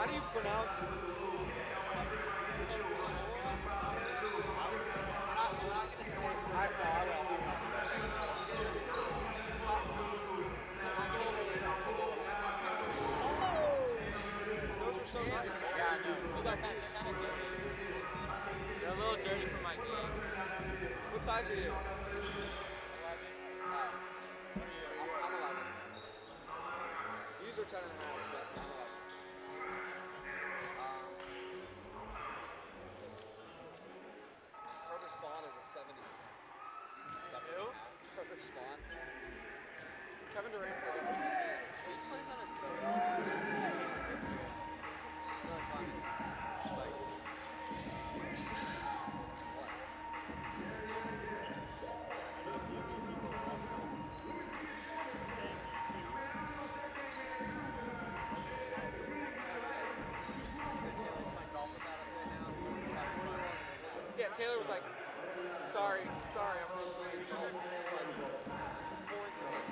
How do you pronounce? Those are so nice. Yeah, I know. You got Kind these. of dirty. They're a little dirty for my knees. What size are you? 11. What are you? I'm 11. These are 10 and a half, but I'm 11. Carter Spawn is a 70. 7 Who? Carter Spawn. Kevin Durant's like an 18. He just plays on his phone. It's really funny. It's like, Taylor's playing golf without us right now. He's having fun. Yeah, Taylor was like, sorry, I'm really playing golf. It's like, support this.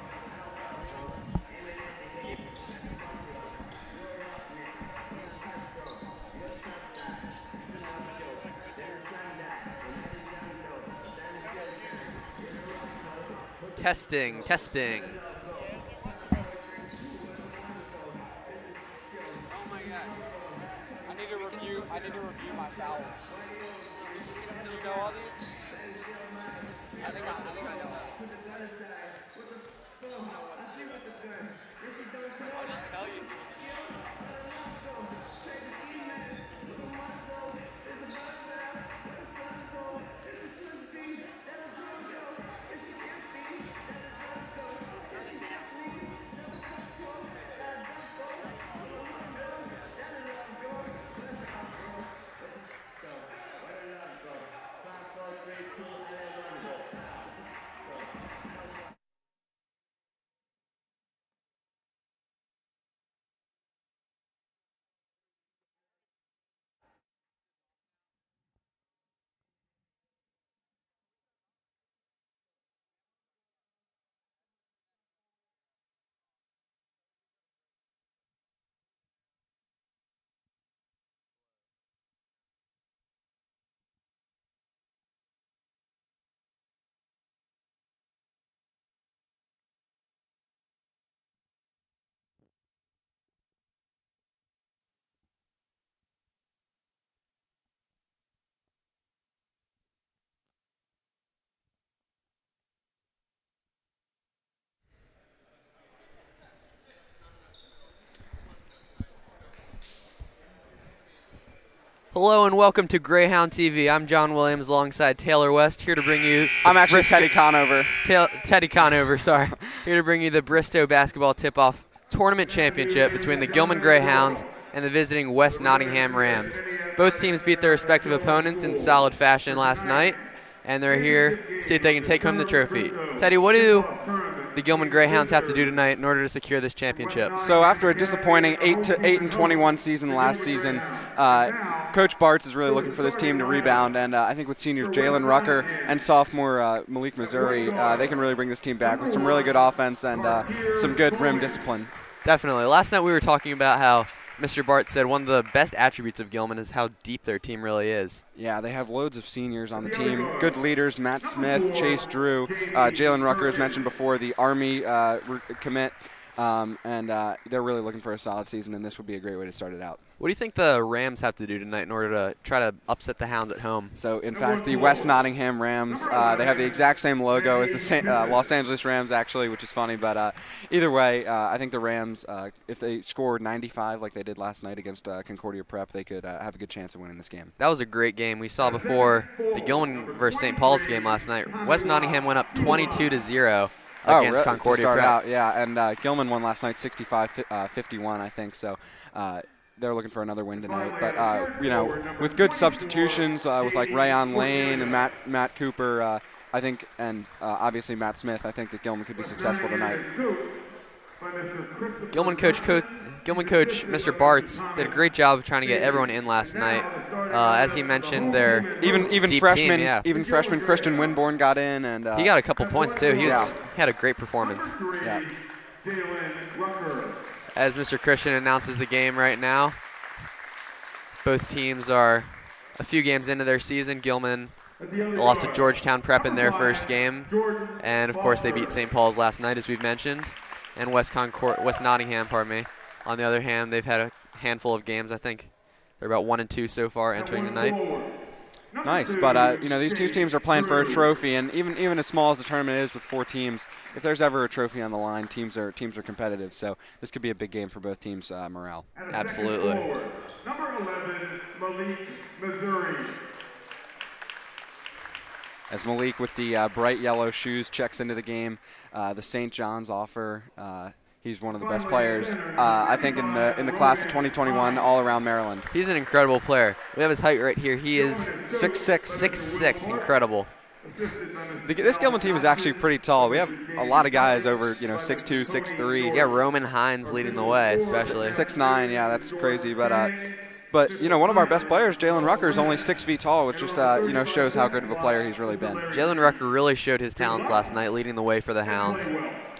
Testing, testing. Oh my god. I need to review my fouls. Do you know all these? I think I know. I'll just tell you. Hello and welcome to Greyhound TV. I'm John Williams alongside Taylor West, here to bring you... I'm actually Teddy Conover. Teddy Conover, sorry. Here to bring you the Bristow basketball tip-off tournament championship between the Gilman Greyhounds and the visiting West Nottingham Rams. Both teams beat their respective opponents in solid fashion last night, and they're here to see if they can take home the trophy. Teddy, what do the Gilman Greyhounds have to do tonight in order to secure this championship? So after a disappointing 8-21 season last season, Coach Bartz is really looking for this team to rebound, and I think with seniors Jalen Rucker and sophomore Malik Missouri, they can really bring this team back with some really good offense and some good rim discipline. Definitely. Last night we were talking about how Mr. Bartz said one of the best attributes of Gilman is how deep their team really is. Yeah, they have loads of seniors on the team. Good leaders, Matt Smith, Chase Drew, Jalen Rucker, as mentioned before, the Army commit, and they're really looking for a solid season, and this would be a great way to start it out. What do you think the Rams have to do tonight in order to try to upset the Hounds at home? So, in fact, the West Nottingham Rams, they have the exact same logo as the Los Angeles Rams, actually, which is funny. But either way, I think the Rams, if they score 95 like they did last night against Concordia Prep, they could have a good chance of winning this game. That was a great game. We saw before the Gilman versus St. Paul's game last night. West Nottingham went up 22-0 against Concordia Prep. Prep. Yeah, and Gilman won last night 65-51, I think. So. They're looking for another win tonight, but you know, with good substitutions, with like Rayon Lane and Matt Cooper, I think, and obviously Matt Smith, I think that Gilman could be successful tonight. Gilman coach Mr. Bartz did a great job of trying to get everyone in last night. As he mentioned, their even deep freshman team, yeah. even freshman Christian Winborn got in, and he got a couple points too. He had a great performance. Yeah. As Mr. Christian announces the game right now. Both teams are a few games into their season. Gilman lost to Georgetown Prep in their first game, and of course they beat St. Paul's last night, as we've mentioned, and West Nottingham, pardon me. On the other hand, they've had a handful of games. I think they're about 1-2 so far entering tonight. Nice, but these two teams are playing for a trophy, and even as small as the tournament is with 4 teams, if there's ever a trophy on the line, teams are competitive. So this could be a big game for both teams' morale. Absolutely. Number 11, Malik, Missouri. As Malik with the bright yellow shoes checks into the game, the St. John's offer. He's one of the best players, I think, in the class of 2021 all around Maryland. He's an incredible player. We have his height right here. He is 6'6". 6'6", incredible. This Gilman team is actually pretty tall. We have a lot of guys over 6'2", 6'3". Yeah, Roman Hines leading the way, especially. 6'9", yeah, that's crazy. But one of our best players, Jalen Rucker, is only 6 feet tall, which just shows how good of a player he's really been. Jalen Rucker really showed his talents last night, leading the way for the Hounds.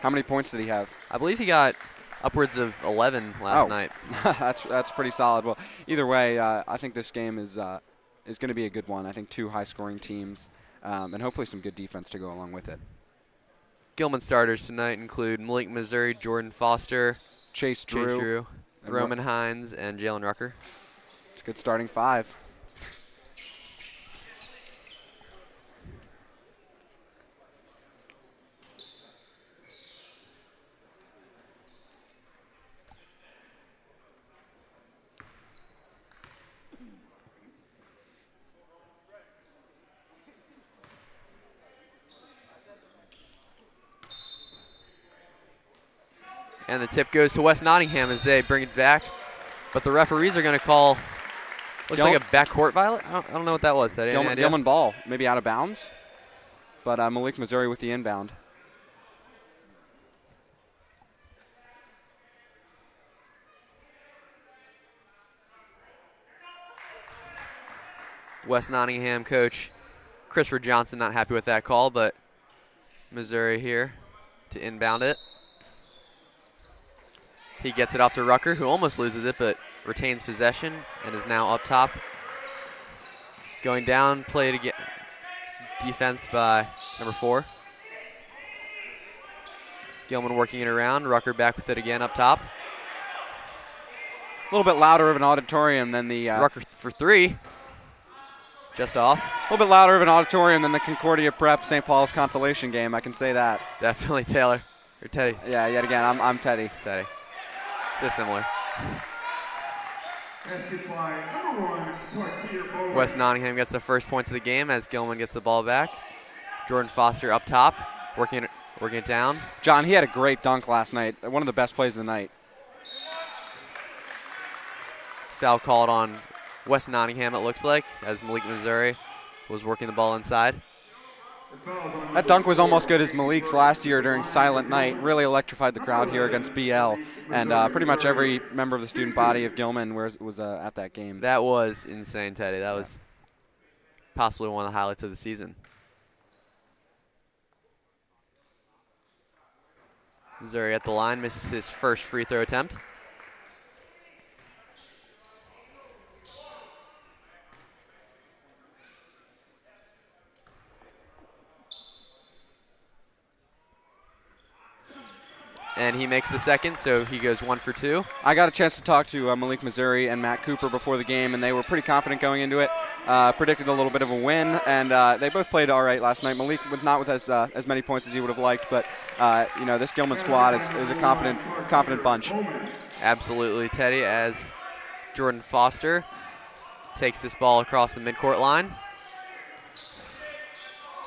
How many points did he have? I believe he got upwards of 11 last night. that's pretty solid. Well, either way, I think this game is going to be a good one. I think 2 high-scoring teams, and hopefully some good defense to go along with it. Gilman starters tonight include Malik, Missouri, Jordan Foster, Chase Drew, Roman Hines, and Jalen Rucker. It's a good starting 5. And the tip goes to West Nottingham as they bring it back. But the referees are going to call, looks like a backcourt violation. I don't know what that was. Gilman ball, maybe out of bounds. But Malik, Missouri with the inbound. West Nottingham coach Christopher Johnson not happy with that call, but Missouri here to inbound it. He gets it off to Rucker, who almost loses it, but retains possession and is now up top. Going down, play to get defense by number 4. Gilman working it around. Rucker back with it again up top. A little bit louder of an auditorium than the Rucker for 3. Just off. A little bit louder of an auditorium than the Concordia Prep St. Paul's consolation game. I can say that. Definitely Taylor or Teddy. Yeah, yet again, I'm Teddy. Teddy. So similar. West Nottingham gets the first points of the game as Gilman gets the ball back. Jordan Foster up top, working it down. John, he had a great dunk last night. One of the best plays of the night. Foul called on West Nottingham, it looks like, as Malik, Missouri was working the ball inside. That dunk was almost good as Malik's last year during Silent Night. Really electrified the crowd here against BL. And pretty much every member of the student body of Gilman was at that game. That was insane, Teddy. That was possibly one of the highlights of the season. Missouri at the line, misses his first free throw attempt. And he makes the second, so he goes 1 for 2. I got a chance to talk to Malik, Missouri and Matt Cooper before the game, and they were pretty confident going into it. Predicted a little bit of a win, and they both played all right last night. Malik not with as many points as he would have liked, but this Gilman squad is a confident bunch. Absolutely, Teddy, as Jordan Foster takes this ball across the midcourt line.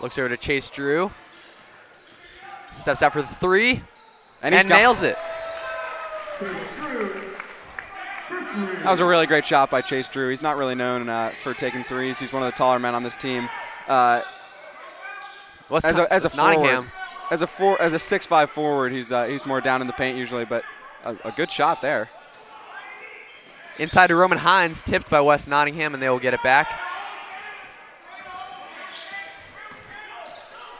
Looks over to Chase Drew. Steps out for the 3. And nails it. That was a really great shot by Chase Drew. He's not really known for taking threes. He's one of the taller men on this team. As a forward, as a 6'5" forward, he's more down in the paint usually, but a good shot there. Inside to Roman Hines, tipped by West Nottingham, and they will get it back.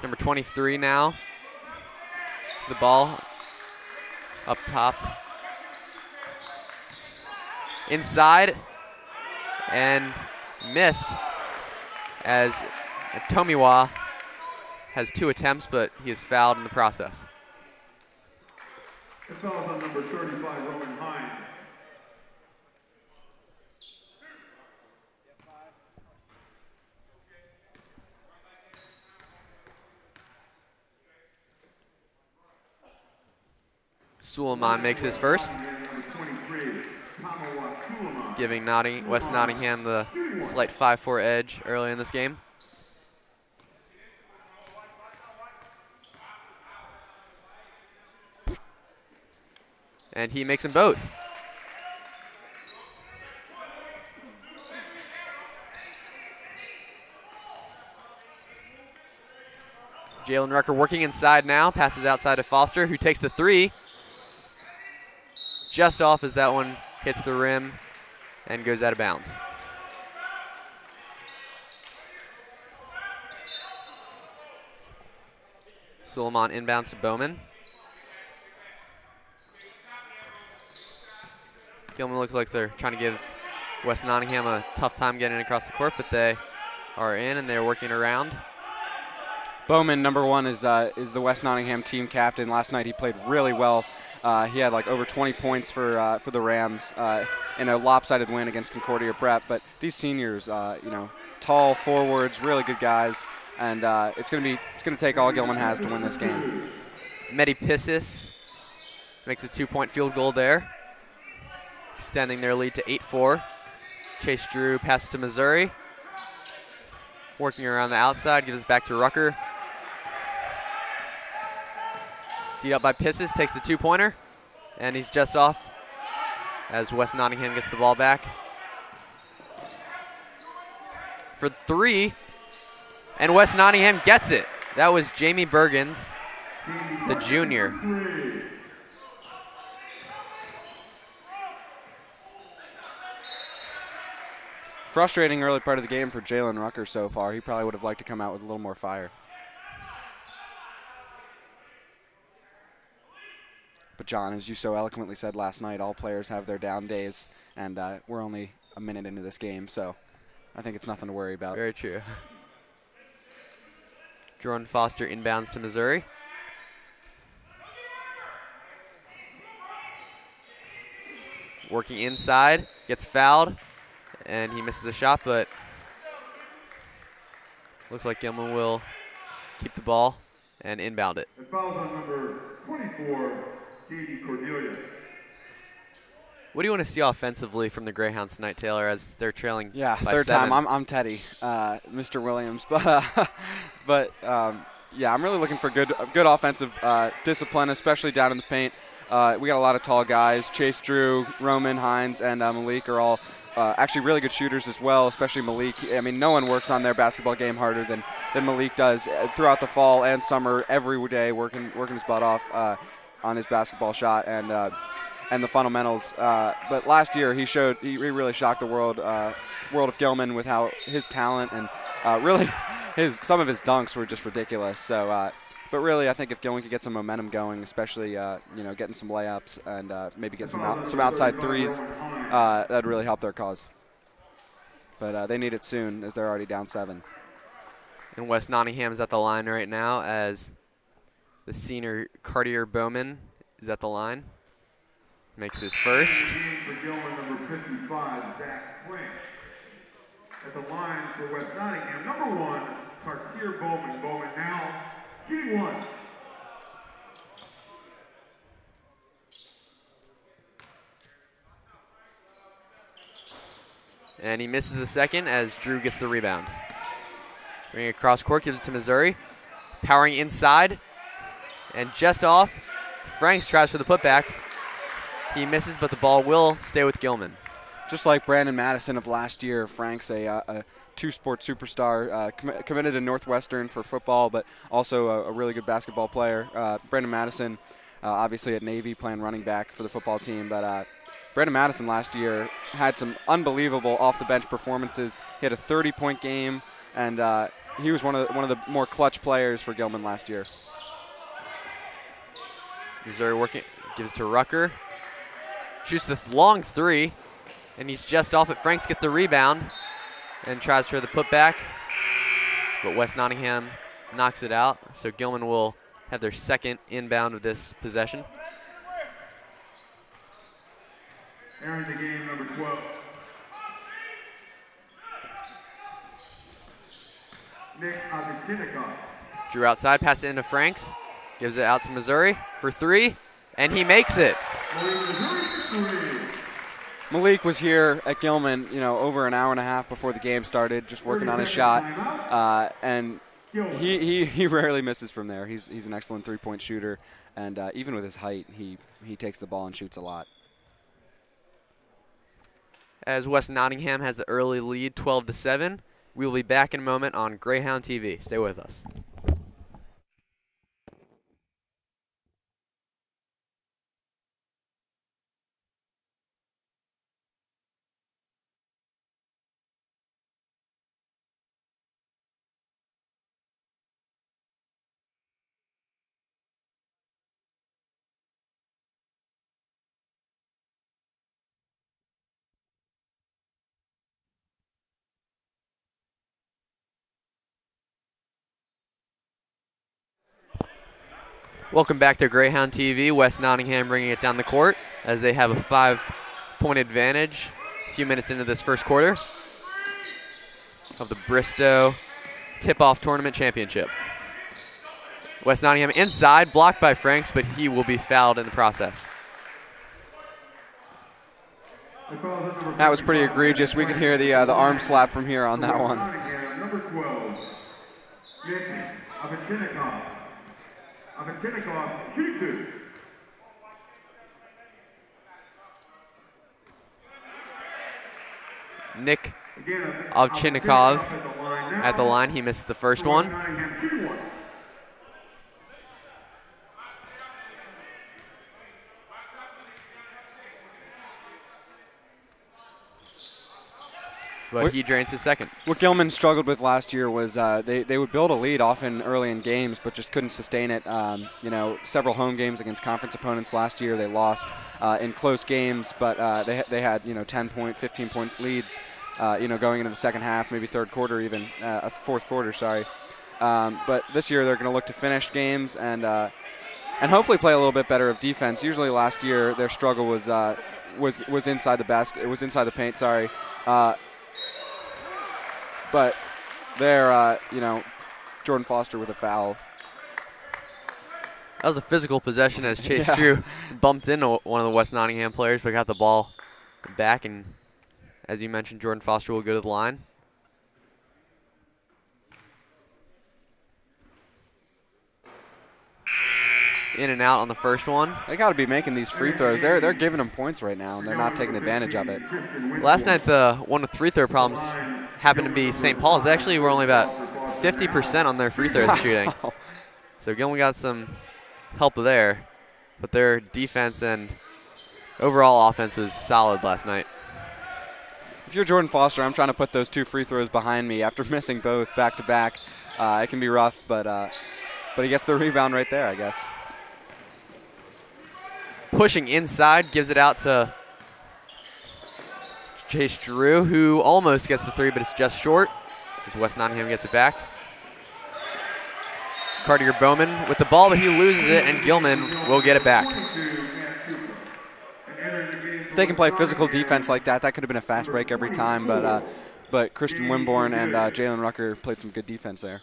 Number 23 now. The ball up top. Inside. and missed, as Tomiwa has 2 attempts, but he is fouled in the process. The foul on number 35, Roman Hines. Suleiman makes his first, giving West Nottingham the slight 5-4 edge early in this game. And he makes them both. Jalen Rucker working inside now, passes outside to Foster, who takes the 3. Just off as that one hits the rim and goes out of bounds. Suleiman inbounds to Bowman. Gilman looks like they're trying to give West Nottingham a tough time getting across the court, but they are in and they're working around. Bowman, number 1, is the West Nottingham team captain. Last night he played really well. He had like over 20 points for the Rams in a lopsided win against Concordia Prep. But these seniors, tall forwards, really good guys, and it's gonna take all Gilman has to win this game. Mehdi Pissis makes a 2-point field goal there, extending their lead to 8-4. Chase Drew passes to Missouri, working around the outside, gives it back to Rucker. Teed up by Pissis, takes the 2-pointer, and he's just off as West Nottingham gets the ball back. For 3, and West Nottingham gets it. That was Jamie Bergens, the junior. Frustrating early part of the game for Jalen Rucker so far. He probably would have liked to come out with a little more fire. But John, as you so eloquently said last night, all players have their down days, and we're only a minute into this game, so I think it's nothing to worry about. Very true. Jordan Foster inbounds to Missouri. Working inside, gets fouled, and he misses the shot, but looks like Gilman will keep the ball and inbound it. The foul's on number 24, Katie Cordelia. What do you want to see offensively from the Greyhounds tonight, Taylor, as they're trailing? Yeah, by third 7? time. I'm Teddy, Mr. Williams, yeah, I'm really looking for good offensive discipline, especially down in the paint. We got a lot of tall guys. Chase Drew, Roman, Hines, and Malik are all actually really good shooters as well, especially Malik. I mean, no one works on their basketball game harder than Malik does throughout the fall and summer, every day, working his butt off on his basketball shot and the fundamentals. But last year he really shocked the world of Gilman with how his talent and really some of his dunks were just ridiculous. So. But really, I think if Gilman could get some momentum going, especially getting some layups and maybe get some outside threes, that'd really help their cause. But they need it soon, as they're already down 7. And West Nottingham is at the line right now, as the senior Cartier Bowman is at the line. Makes his first. For Gilman, number 55, Zach Frank. At the line for West Nottingham, number 1, Cartier Bowman. Bowman now. G1. And he misses the second as Drew gets the rebound. Bringing it across court, gives it to Missouri. Powering inside, and just off. Franks tries for the putback. He misses, but the ball will stay with Gilman. Just like Brandon Madison of last year, Frank's a two-sport superstar, committed to Northwestern for football, but also a really good basketball player. Brandon Madison, obviously at Navy, playing running back for the football team, but Brandon Madison last year had some unbelievable off-the-bench performances. He had a 30-point game, and he was one of the more clutch players for Gilman last year. Missouri working, gives it to Rucker. Shoots the long 3, And he's just off it. Franks gets the rebound and tries for the putback. But West Nottingham knocks it out. So Gilman will have their second inbound of this possession. Entering the game, number 12. Nick Avitinikoff. Drew outside, passes it into Franks. Gives it out to Missouri for 3, and he makes it. Malik was here at Gilman, over an hour and a half before the game started, just working on his shot, and he rarely misses from there. He's an excellent three-point shooter, and even with his height, he takes the ball and shoots a lot. As West Nottingham has the early lead, 12-7. We will be back in a moment on Greyhound TV. Stay with us. Welcome back to Greyhound TV. West Nottingham bringing it down the court as they have a 5-point advantage a few minutes into this first quarter of the Bristow Tip-Off Tournament Championship. West Nottingham inside, blocked by Franks, but he will be fouled in the process. That was pretty egregious. We could hear the arm slap from here on that one. Number 12, Nick Avitinikoff. Avitinikoff, shoot two. Nick Ovchinnikov at the line. He missed the first one. But he drains his second. What Gilman struggled with last year was they would build a lead often early in games, but just couldn't sustain it. Several home games against conference opponents last year they lost in close games, but they had 10-point, 15-point leads. Going into the second half, maybe third quarter, even fourth quarter. Sorry, but this year they're going to look to finish games and hopefully play a little bit better of defense. Usually last year their struggle was inside the basket. It was inside the paint. Sorry. But there, Jordan Foster with a foul. That was a physical possession as Chase Drew bumped into one of the West Nottingham players, but got the ball back. And as you mentioned, Jordan Foster will go to the line. In and out on the first one. They got to be making these free throws. They're giving them points right now, and they're not taking advantage of it. Last night, the one with free throw problems happened to be St. Paul's. They actually were only about 50% on their free throw shooting. So Gilman got some help there, but their defense and overall offense was solid last night. If you're Jordan Foster, I'm trying to put those 2 free throws behind me after missing both back-to-back. It can be rough, but he gets the rebound right there, I guess. Pushing inside, gives it out to Chase Drew, who almost gets the 3, but it's just short as West Nottingham gets it back. Cartier Bowman with the ball, but he loses it, and Gilman will get it back. If they can play physical defense like that, that could have been a fast break every time, but Christian Wimborne and Jalen Rucker played some good defense there.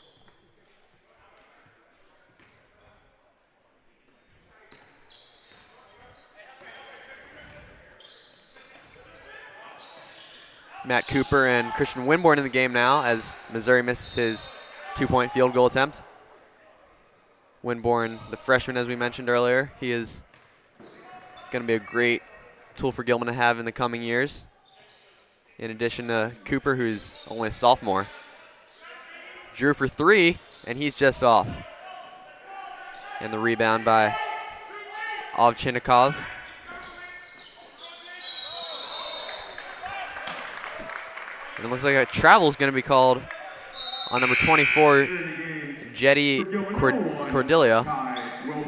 Matt Cooper and Christian Wimborne in the game now as Missouri misses his 2-point field goal attempt. Wimborne, the freshman, as we mentioned earlier, he is going to be a great tool for Gilman to have in the coming years, in addition to Cooper, who's only a sophomore. Drew for 3, and he's just off. And the rebound by Ovchinnikov. And it looks like a travel is going to be called on number 24, Jetty Cordelia,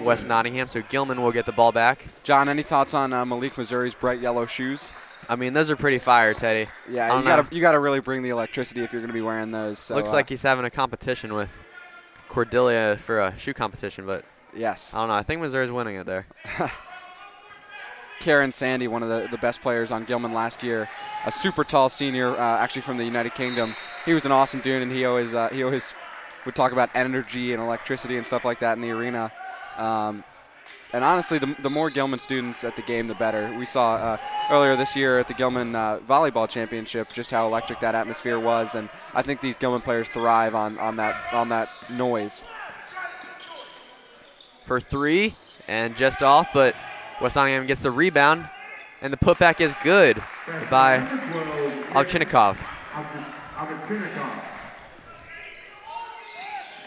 West Nottingham. So Gilman will get the ball back. John, any thoughts on Malik Missouri's bright yellow shoes? I mean, those are pretty fire, Teddy. Yeah, you gotta really bring the electricity if you're gonna be wearing those. So, looks like he's having a competition with Cordelia for a shoe competition, but yes. I don't know. I think Missouri's winning it there. Karen Sandy, one of the best players on Gilman last year, a super tall senior, actually from the United Kingdom. He was an awesome dude, and he always would talk about energy and electricity and stuff like that in the arena. And honestly, the more Gilman students at the game, the better. We saw earlier this year at the Gilman Volleyball Championship just how electric that atmosphere was, and I think these Gilman players thrive on that noise. For 3, and just off, but West Nottingham gets the rebound, and the putback is good by Ovchinnikov.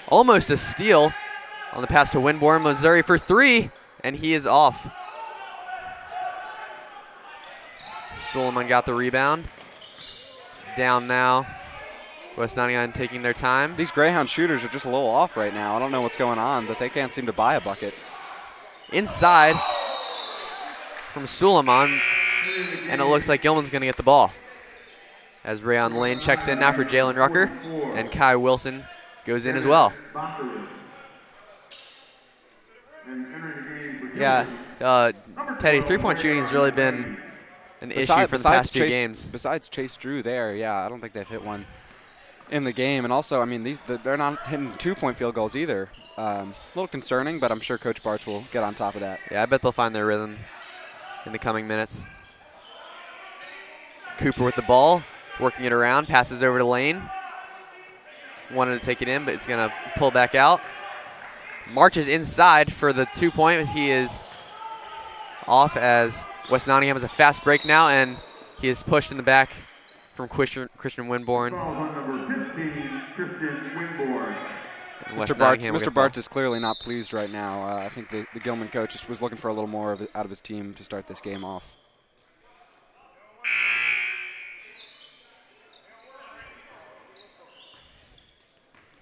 Almost a steal on the pass to Winborn. Missouri for 3, and he is off. Suleiman got the rebound. Down now. West Nottingham taking their time. These Greyhound shooters are just a little off right now. I don't know what's going on, but they can't seem to buy a bucket. Inside from Suleiman, and it looks like Gilman's going to get the ball. As Rayon Lane checks in now for Jalen Rucker, and Kai Wilson goes in as well. Yeah, Teddy, three-point shooting has really been an issue for the past few games. Besides Chase Drew there, yeah, I don't think they've hit one in the game. And also, I mean, they're not hitting two-point field goals either. A little concerning, but I'm sure Coach Bartz will get on top of that. Yeah, I bet they'll find their rhythm in the coming minutes. Cooper with the ball, working it around, passes over to Lane. Wanted to take it in, but it's going to pull back out. Marches inside for the 2-point. He is off as West Nottingham has a fast break now, and he is pushed in the back from Christian Winborn. Mr. Bartz is clearly not pleased right now. I think the Gilman coach just was looking for a little more out of his team to start this game off.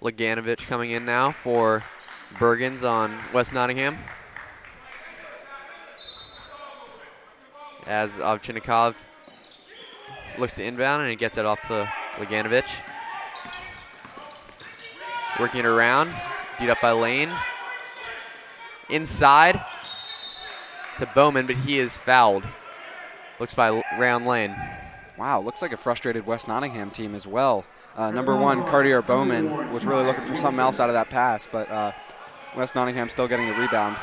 Laganovich coming in now for Bergens on West Nottingham. As Ovchinnikov looks to inbound, and he gets it off to Laganovich. Working it around, beat up by Lane. Inside to Bowman, but he is fouled. Looks by Rayon Lane. Wow, looks like a frustrated West Nottingham team as well. Number 1, Cartier Bowman, was really looking for something else out of that pass, but West Nottingham still getting the rebound.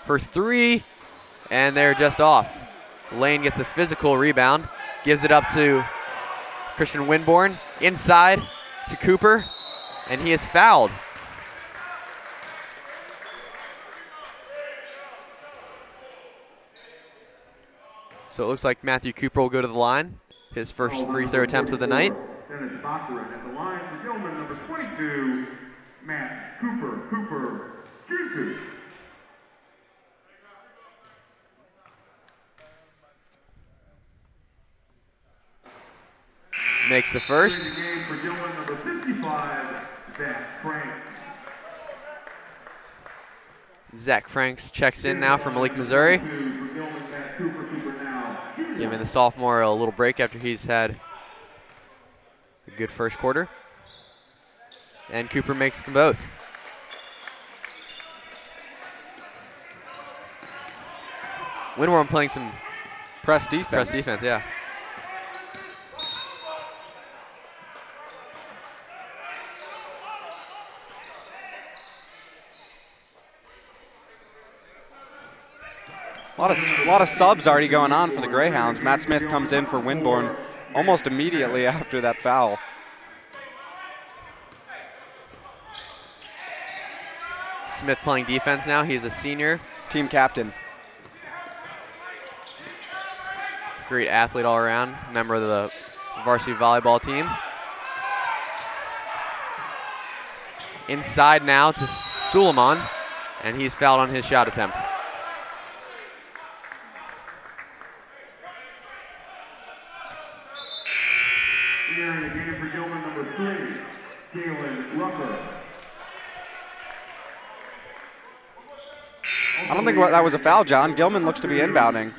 For 3, and they're just off. Lane gets a physical rebound, gives it up to Christian Winborn, inside to Cooper, and he is fouled. So it looks like Matthew Cooper will go to the line. His first free throw attempts of the night. Dennis Bachman at the line for Gilman, number 22, Matt Cooper. Cooper, shoots. Makes the first. In the game for Gilman, number 55, Zach Franks. Zach Franks checks in now from Malik, Missouri. Giving the sophomore a little break after he's had a good first quarter. And Cooper makes them both. Winborn playing some press defense. Press defense, yeah. A lot of subs already going on for the Greyhounds. Matt Smith comes in for Winborn almost immediately after that foul. Smith playing defense now. He's a senior. Team captain. Great athlete all around. Member of the varsity volleyball team. Inside now to Suleiman, and he's fouled on his shot attempt. Here in the game for Gilman, number 3, Jalen Rucker. I don't think that was a foul, John. Gilman looks to be inbounding.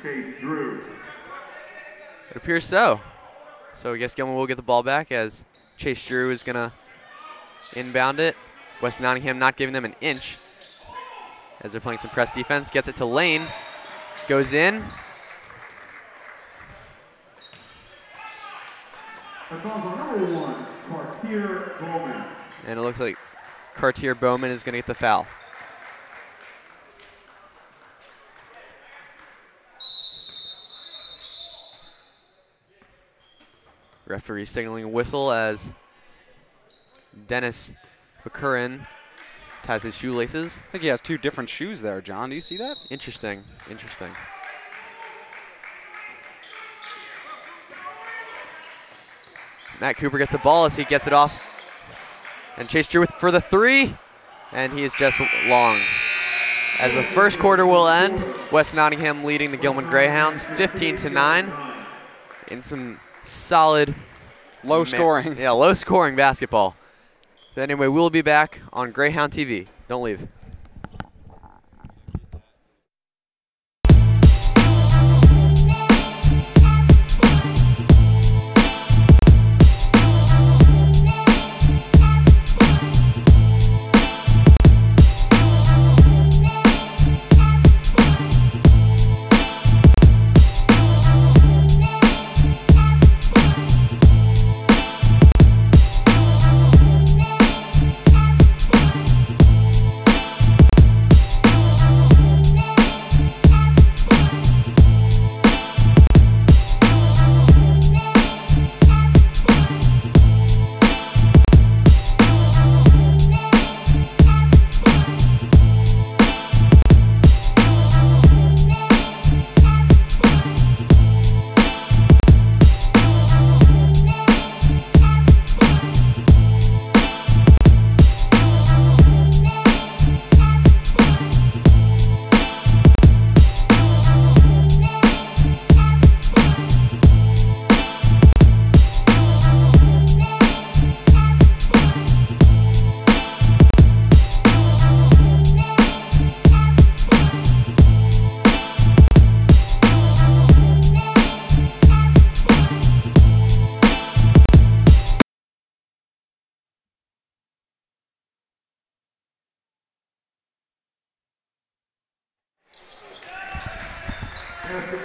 It appears so. So I guess Gilman will get the ball back as Chase Drew is going to inbound it. West Nottingham not giving them an inch as they're playing some press defense. Gets it to Lane. Goes in. That's also number 1, Cartier Bowman. And it looks like Cartier Bowman is going to get the foul. Referee signaling a whistle as Dennis McCurran ties his shoelaces. I think he has 2 different shoes there, John. Do you see that? Interesting, interesting. Matt Cooper gets the ball as he gets it off. And Chase Drew for the 3, and he is just long. As the first quarter will end, West Nottingham leading the Gilman Greyhounds 15-9 in some solid, low scoring. Yeah, low scoring basketball. But anyway, we'll be back on Greyhound TV. Don't leave.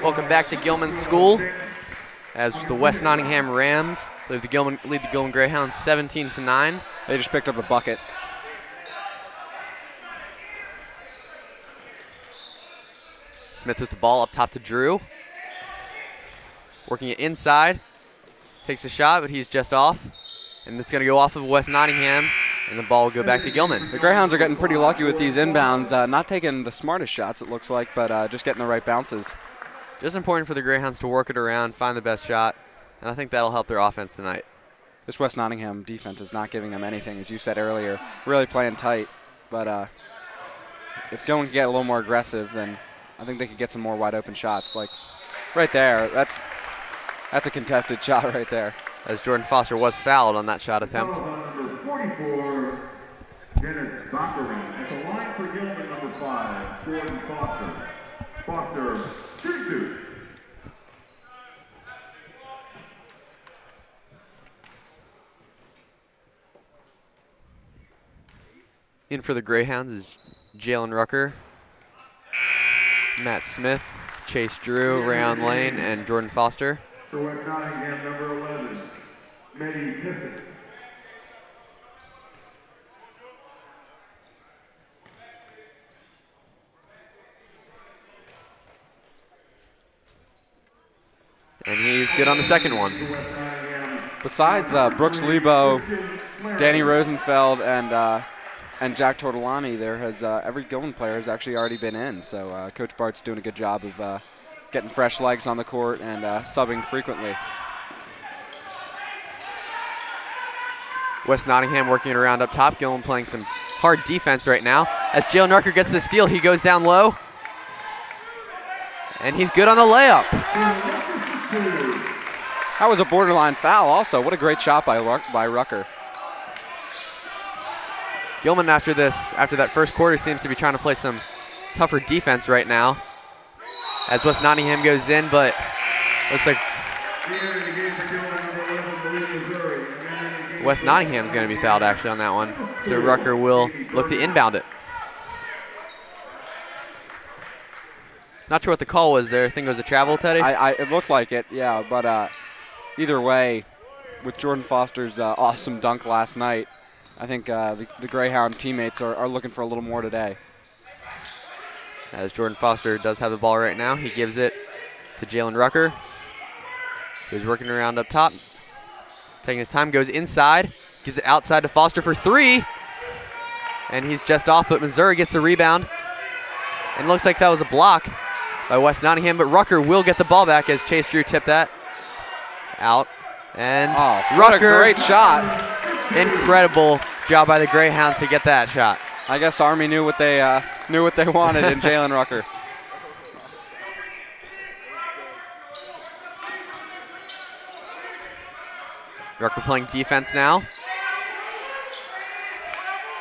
Welcome back to Gilman School as the West Nottingham Rams lead the Gilman Greyhounds 17-9. They just picked up a bucket. Smith with the ball up top to Drew. Working it inside. Takes a shot, but he's just off. And it's going to go off of West Nottingham, and the ball will go back to Gilman. The Greyhounds are getting pretty lucky with these inbounds. Not taking the smartest shots, it looks like, but just getting the right bounces. Just important for the Greyhounds to work it around, find the best shot, and I think that'll help their offense tonight. This West Nottingham defense is not giving them anything, as you said earlier. Really playing tight, but if Gilman can get a little more aggressive, then I think they could get some more wide open shots. Like right there, that's a contested shot right there. As Jordan Foster was fouled on that shot attempt. Number 44, Dennis Baccarin. At the line for Gilman, number 5, Jordan Foster. Foster, 2-2. In for the Greyhounds is Jalen Rucker, Matt Smith, Chase Drew, Rayon Lane, and Jordan Foster. For West Nottingham, number 11, Mehdi Pippin. And he's good on the second one. Besides Brooks Lebo, Danny Rosenfeld, and Jack Tortolani, there has every Gilman player has actually already been in. So Coach Bart's doing a good job of getting fresh legs on the court and subbing frequently. West Nottingham working it around up top. Gilman playing some hard defense right now. As Jalen Rucker gets the steal, he goes down low. And he's good on the layup. That was a borderline foul also. What a great shot by Rucker. Gilman after that first quarter seems to be trying to play some tougher defense right now. As West Nottingham goes in, but looks like West Nottingham's going to be fouled actually on that one. So Rucker will look to inbound it. Not sure what the call was there. I think it was a travel, Teddy. It looked like it, yeah. But either way, with Jordan Foster's awesome dunk last night, I think the Greyhound teammates are looking for a little more today. As Jordan Foster does have the ball right now, he gives it to Jalen Rucker, who's working around up top. Taking his time, goes inside, gives it outside to Foster for three. And he's just off, but Missouri gets the rebound. And looks like that was a block by West Nottingham, but Rucker will get the ball back as Chase Drew tipped that out. And Rucker, what a great shot. Incredible job by the Greyhounds to get that shot. I guess Army knew what they wanted in Jalen Rucker. Rucker playing defense now.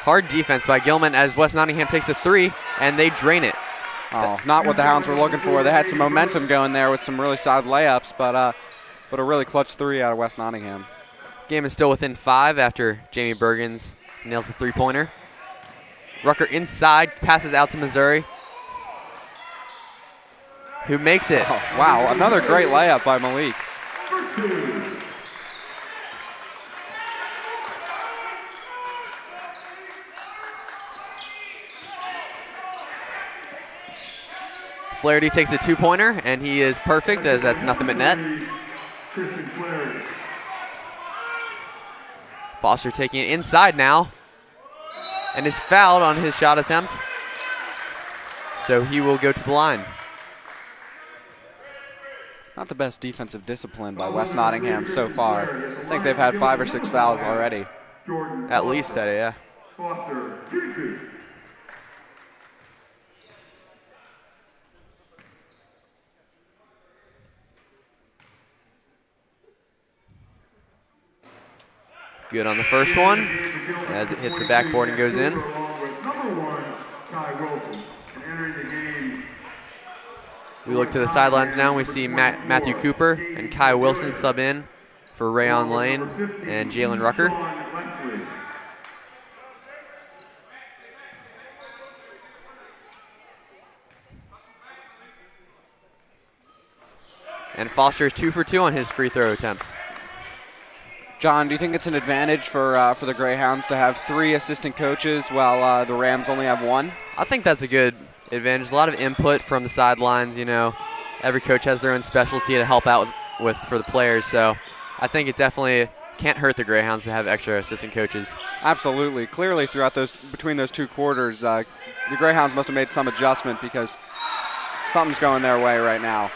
Hard defense by Gilman as West Nottingham takes the three, and they drain it. Oh, not what the Hounds were looking for. They had some momentum going there with some really solid layups, but a really clutch three out of West Nottingham. Game is still within 5 after Jamie Bergens nails the three-pointer. Rucker inside, passes out to Missouri, who makes it. Oh, wow, another great layup by Malik. Flaherty takes the two-pointer, and he is perfect as that's nothing but net. Foster taking it inside now, and is fouled on his shot attempt. So he will go to the line. Not the best defensive discipline by West Nottingham so far. I think they've had 5 or 6 fouls already. At least, Eddie, yeah. Good on the first one as it hits the backboard and goes in. We look to the sidelines now and we see Matthew Cooper and Kai Wilson sub in for Rayon Lane and Jalen Rucker. And Foster is 2 for 2 on his free throw attempts. John, do you think it's an advantage for the Greyhounds to have 3 assistant coaches while the Rams only have 1? I think that's a good advantage. A lot of input from the sidelines. You know, every coach has their own specialty to help out with for the players. So I think it definitely can't hurt the Greyhounds to have extra assistant coaches. Absolutely. Clearly, throughout between those 2 quarters, the Greyhounds must have made some adjustment because something's going their way right now.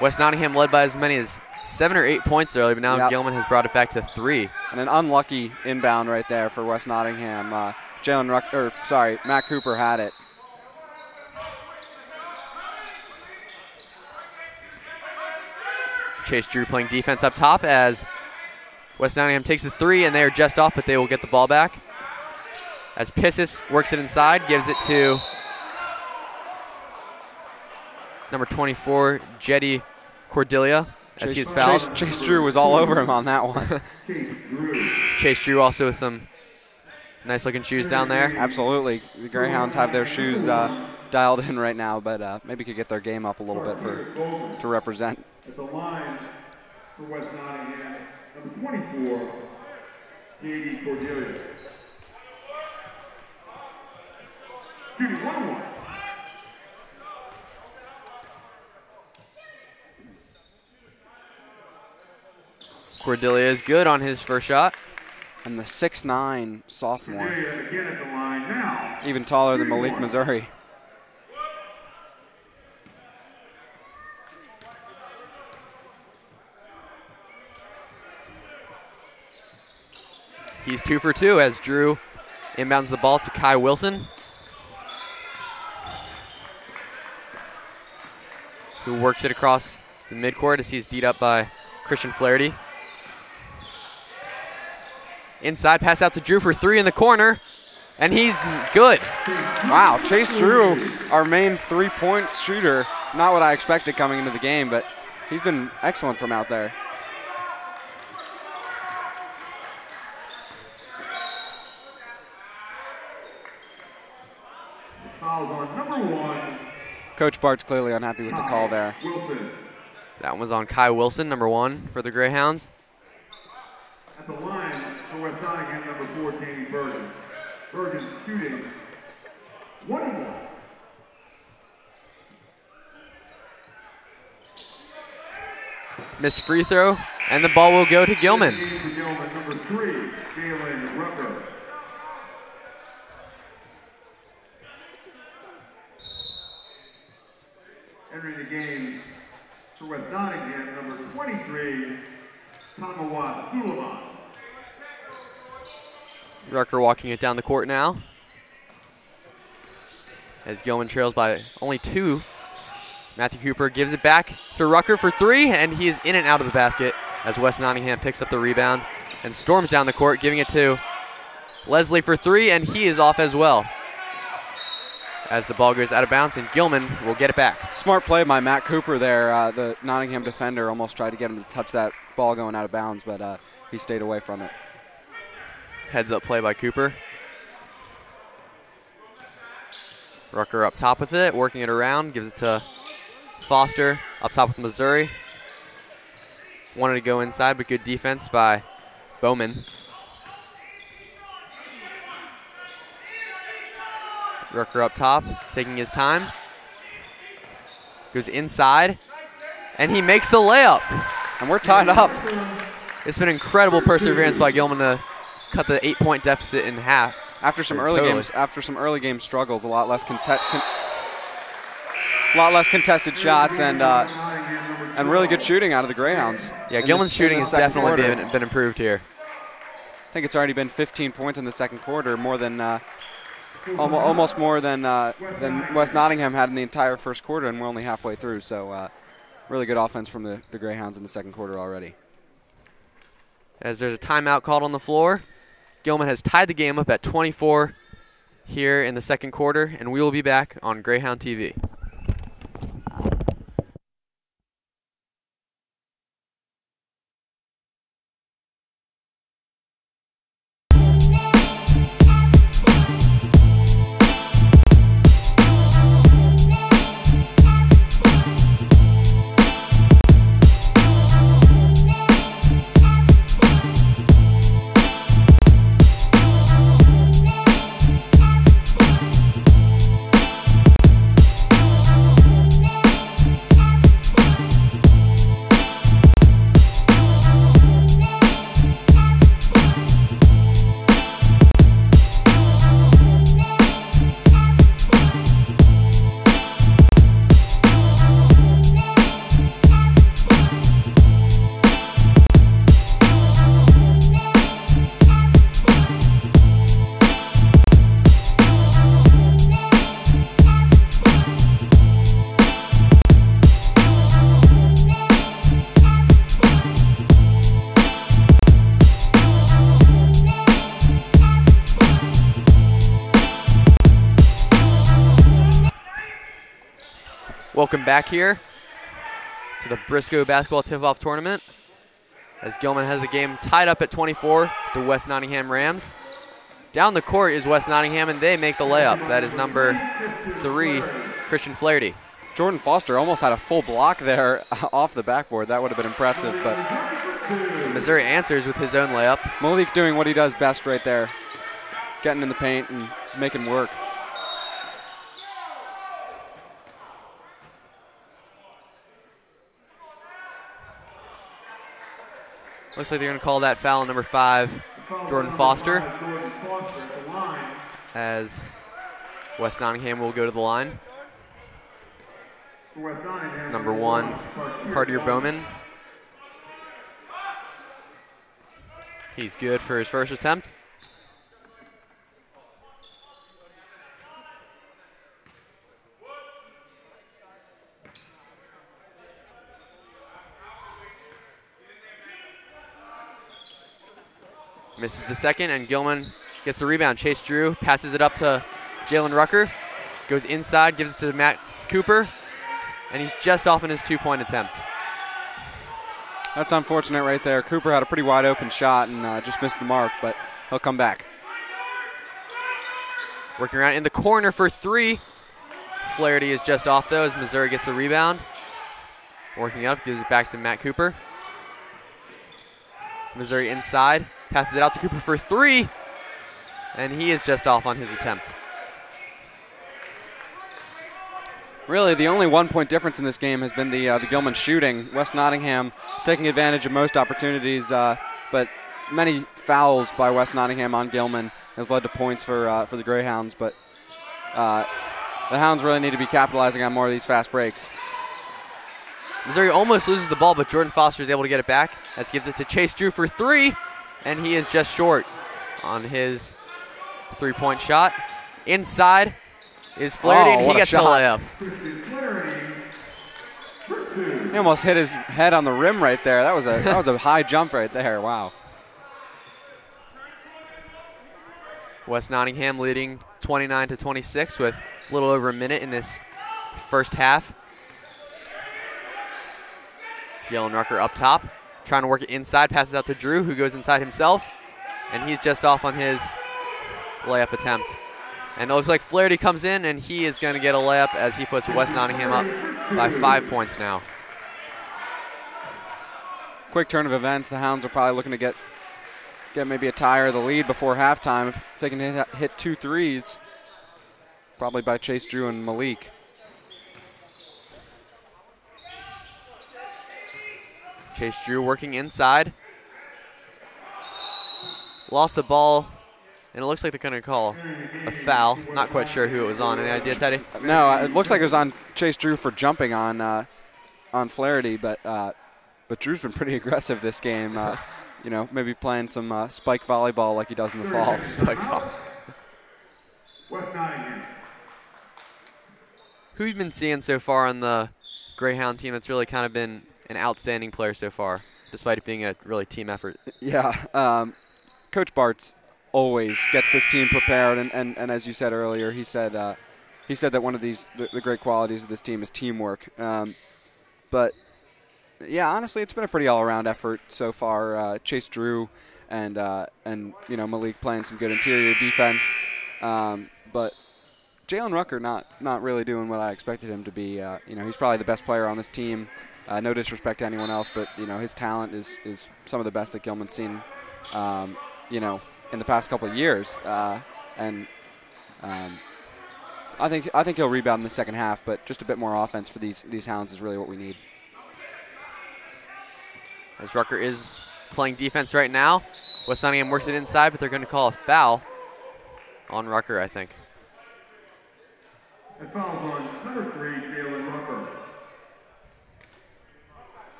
West Nottingham led by as many as 7 or 8 points early, but now Gilman has brought it back to 3. And an unlucky inbound right there for West Nottingham. Matt Cooper had it. Chase Drew playing defense up top as West Nottingham takes the 3, and they are just off, but they will get the ball back. As Pissis works it inside, gives it to number 24, Jetty Cordelia. As he is fouled. Chase Drew was all over him on that one. Chase Drew also with some nice looking shoes down there. Absolutely. The Greyhounds have their shoes dialed in right now, but maybe could get their game up a little bit to represent. At the line for West Nottingham, number 24, J.D. Cordelia. Shooting 1-1. Cordelia is good on his first shot. And the 6'9" sophomore. Again at the line now. Even taller than Malik Missouri. He's 2 for 2 as Drew inbounds the ball to Kai Wilson, who works it across the midcourt as he's D'd up by Christian Flaherty. Inside, pass out to Drew for 3 in the corner, and he's good. Wow, Chase Drew, our main 3-point shooter. Not what I expected coming into the game, but He's been excellent from out there. Fouls on number 1. Coach Bart's clearly unhappy with the call there. Wilson. That one was on Kai Wilson, number 1 for the Greyhounds. At the line for West Nottingham, number 14, Bergen. Bergen's shooting 1-1. Missed free throw, and the ball will go to Gilman. Gilman, number 3, Galen Rucker. Entering the game for West Nottingham, number 23, Tamawat Suleiman. Rucker walking it down the court now. As Gilman trails by only 2. Matthew Cooper gives it back to Rucker for 3, and he is in and out of the basket as West Nottingham picks up the rebound and storms down the court, giving it to Leslie for 3, and he is off as well. As the ball goes out of bounds, and Gilman will get it back. Smart play by Matt Cooper there. The Nottingham defender almost tried to get him to touch that ball going out of bounds, but he stayed away from it. Heads up play by Cooper. Rucker up top with it, working it around, gives it to Foster up top with Missouri. Wanted to go inside, but good defense by Bowman. Rucker up top, taking his time. Goes inside, and he makes the layup. And we're tied up. It's been incredible perseverance by Gilman to cut the 8-point deficit in half. After some early game struggles, a lot less contested shots and really good shooting out of the Greyhounds. Yeah, Gilman's shooting has definitely been improved here. I think it's already been 15 points in the second quarter, more than almost more than West Nottingham had in the entire first quarter, and we're only halfway through. So really good offense from the Greyhounds in the second quarter already. As there's a timeout called on the floor, Gilman has tied the game up at 24 here in the second quarter, and we will be back on Greyhound TV. Welcome back here to the Bristow basketball tip-off tournament as Gilman has the game tied up at 24, the West Nottingham Rams. Down the court is West Nottingham, and they make the layup. That is number 3, Christian Flaherty. Jordan Foster almost had a full block there off the backboard. That would have been impressive, but Missouri answers with his own layup. Malik doing what he does best right there, getting in the paint and making work. Looks like they're going to call that foul on number 5, Jordan Foster, as West Nottingham will go to the line. It's number 1, Cartier Bowman. He's good for his first attempt. Misses the second, and Gilman gets the rebound. Chase Drew passes it up to Jalen Rucker. Goes inside, gives it to Matt Cooper, and he's just off in his 2-point attempt. That's unfortunate right there. Cooper had a pretty wide open shot and just missed the mark, but he'll come back. Working around in the corner for three. Flaherty is just off though as Missouri gets the rebound. Working up, gives it back to Matt Cooper. Missouri inside, passes it out to Cooper for three, and he is just off on his attempt. Really, the only 1 point difference in this game has been the Gilman shooting. West Nottingham taking advantage of most opportunities, but many fouls by West Nottingham on Gilman has led to points for the Greyhounds. But the Hounds really need to be capitalizing on more of these fast breaks. Missouri almost loses the ball, but Jordan Foster is able to get it back. That gives it to Chase Drew for three, and he is just short on his three-point shot. Inside is Flaherty, and he gets the layup. He almost hit his head on the rim right there. That was a high jump right there. Wow. West Nottingham leading 29-26 with a little over a minute in this first half. Jalen Rucker up top, trying to work it inside, passes out to Drew, who goes inside himself, and he's just off on his layup attempt. And it looks like Flaherty comes in, and he is going to get a layup as he puts West Nottingham up by 5 points now. Quick turn of events. The Hounds are probably looking to get maybe a tie or the lead before halftime. If they can hit 2 threes, probably by Chase Drew and Malik. Chase Drew working inside. Lost the ball, and it looks like they're going to call a foul. Not quite sure who it was on. Any idea, Teddy? No, it looks like it was on Chase Drew for jumping on Flaherty, but Drew's been pretty aggressive this game. You know, maybe playing some spike volleyball like he does in the fall. Spike volleyball. Who have you been seeing so far on the Greyhound team that's really kind of been an outstanding player so far, despite it being a really team effort? Yeah, Coach Bartz always gets this team prepared, and as you said earlier, he said that one of the great qualities of this team is teamwork. But yeah, honestly, it's been a pretty all-around effort so far. Chase Drew and you know, Malik playing some good interior defense, but Jalen Rucker not really doing what I expected him to be. You know, he's probably the best player on this team. No disrespect to anyone else, but you know, his talent is some of the best that Gilman's seen. You know, in the past couple of years, and I think he'll rebound in the second half, but just a bit more offense for these Hounds is really what we need. As Rucker is playing defense right now, West Nottingham works it inside, but they're going to call a foul on Rucker, I think. And fouls on number 3, Jalen Rucker.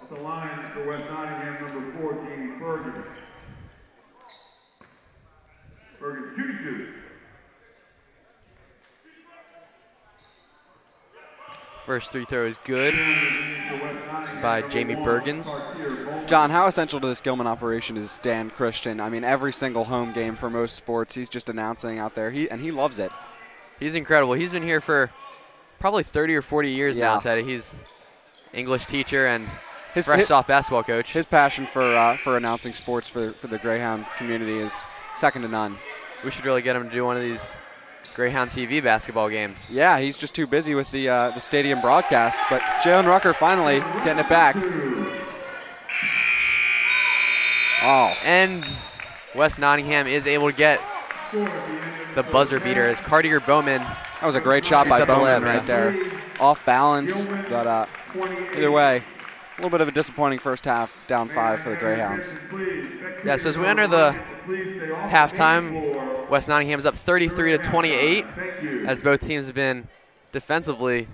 At the line for West Nottingham, number 14, Ferguson. Ferguson shooting 2. First free throw is good by Jamie Bergens. John, how essential to this Gilman operation is Dan Christian? I mean, every single home game for most sports, he's just announcing out there, and he loves it. He's incredible. He's been here for probably 30 or 40 years now, Teddy. He's English teacher and fresh off basketball coach. His passion for announcing sports for the Greyhound community is second to none. We should really get him to do one of these Greyhound TV basketball games. Yeah, he's just too busy with the stadium broadcast, but Jalen Rucker finally getting it back. Oh. And West Nottingham is able to get the buzzer beater as Cartier Bowman. That was a great shot by Bowman right there. Off balance, but either way, a little bit of a disappointing first half, down 5 for the Greyhounds. Yeah, so as we enter the halftime, West Nottingham is up 33-28, as both teams have been defensively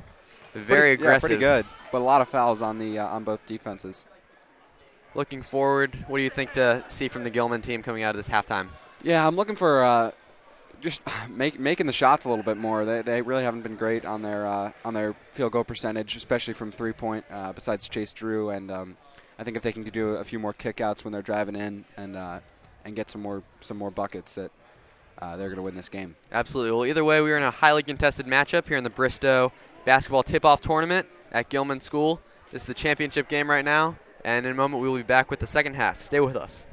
very aggressive. Yeah, pretty good, but a lot of fouls on both defenses. Looking forward, what do you think to see from the Gilman team coming out of this halftime? Yeah, I'm looking for just making the shots a little bit more. They really haven't been great on their field goal percentage, especially from 3-point. Besides Chase Drew, and I think if they can do a few more kickouts when they're driving in and get some more buckets, that they're going to win this game. Absolutely. Well, either way, we are in a highly contested matchup here in the Bristow basketball tip-off tournament at Gilman School. This is the championship game right now, and in a moment we will be back with the second half. Stay with us.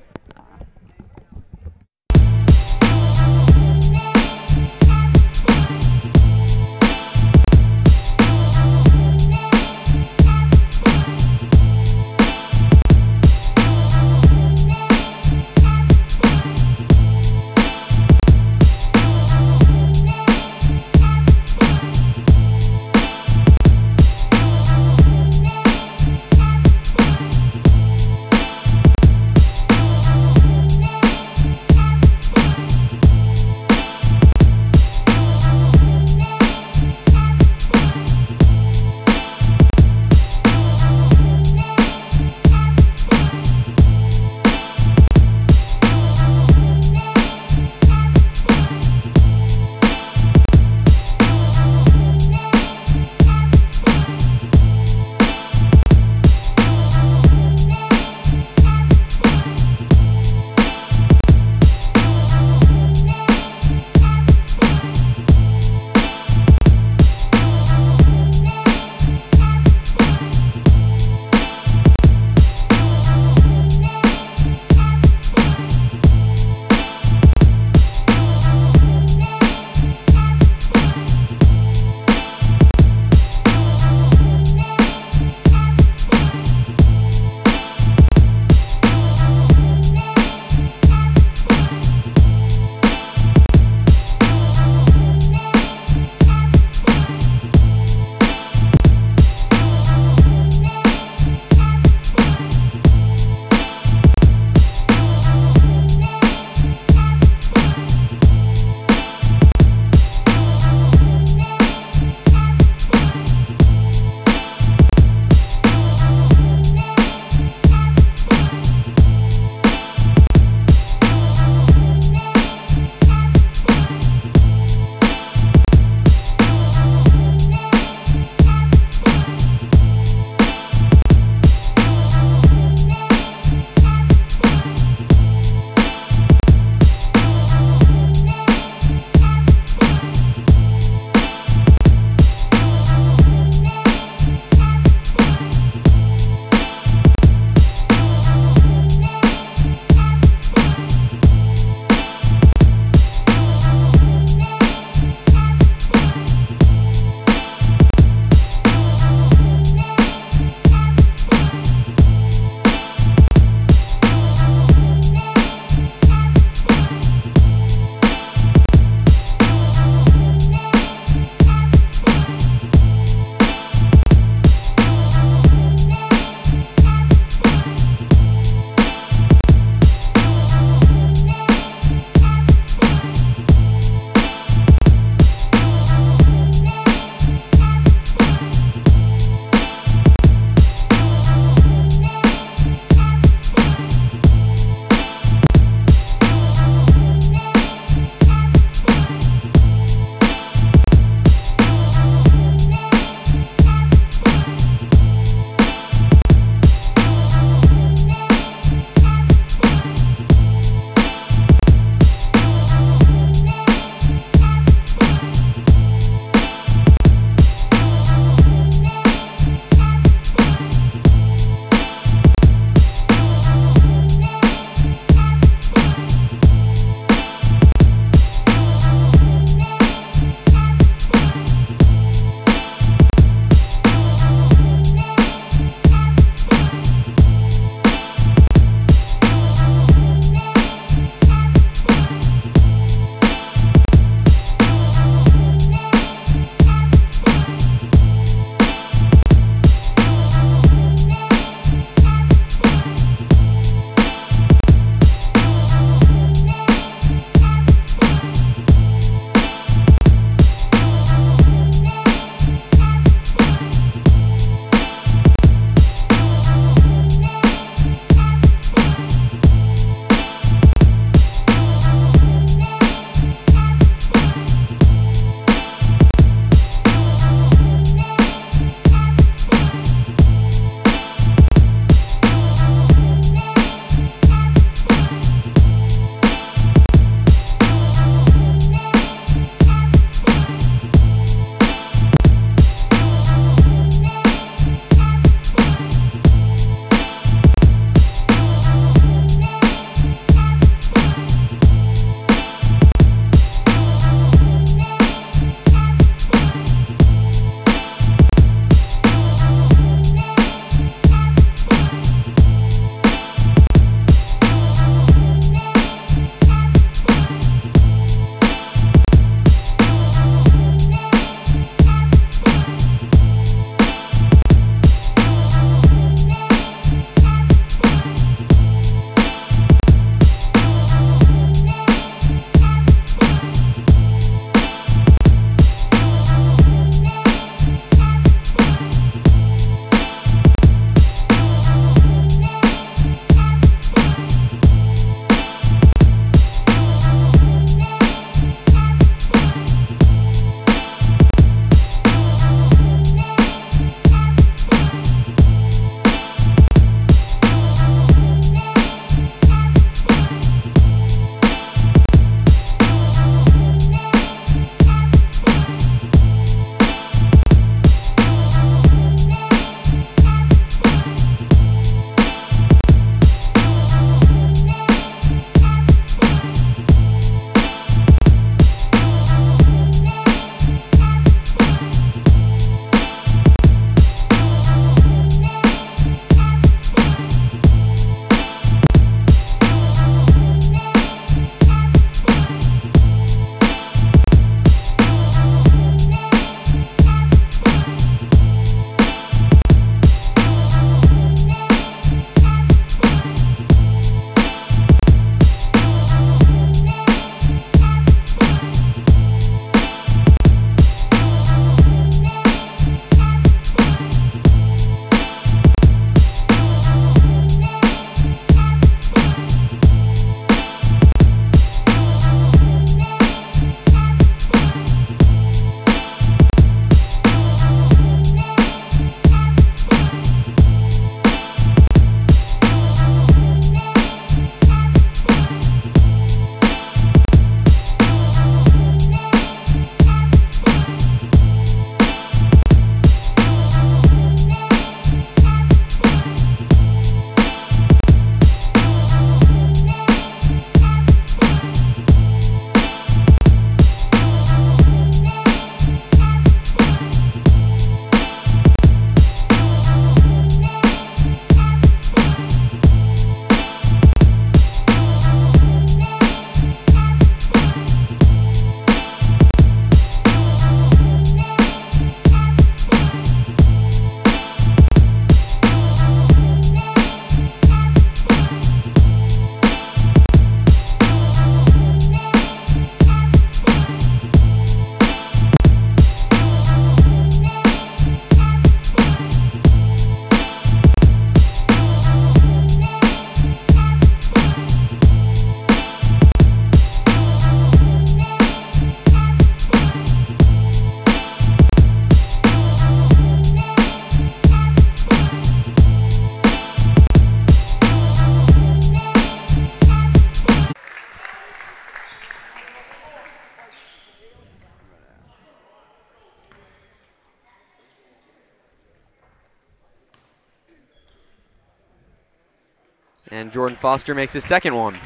And Jordan Foster makes his second one.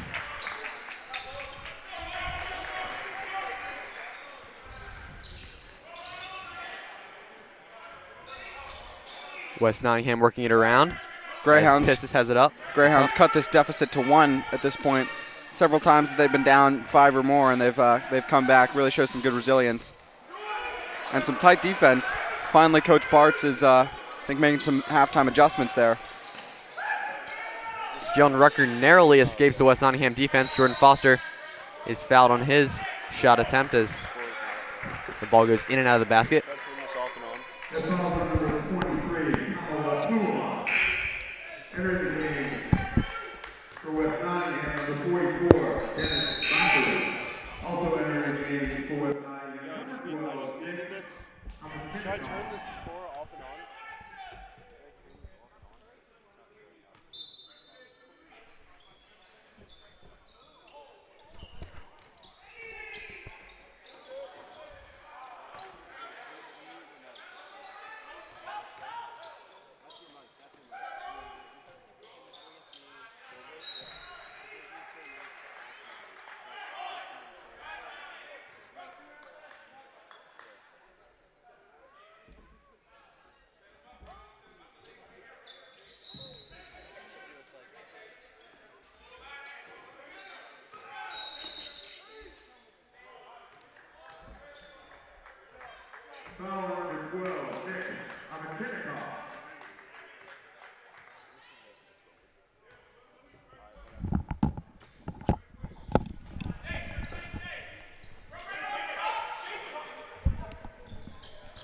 West Nottingham working it around. Greyhounds. Pistis has it up. Greyhounds cut this deficit to 1 at this point. Several times that they've been down 5 or more, and they've come back. Really shows some good resilience and some tight defense. Finally, Coach Bartz is I think making some halftime adjustments there. Jalen Rucker narrowly escapes the West Nottingham defense. Jordan Foster is fouled on his shot attempt as the ball goes in and out of the basket. Entering the game for West Nottingham, number 44, Dennis Bumble. Also entering the game for West Nottingham, number 12, Nick. Should I turn this score off and on? Foul number 12, Nick.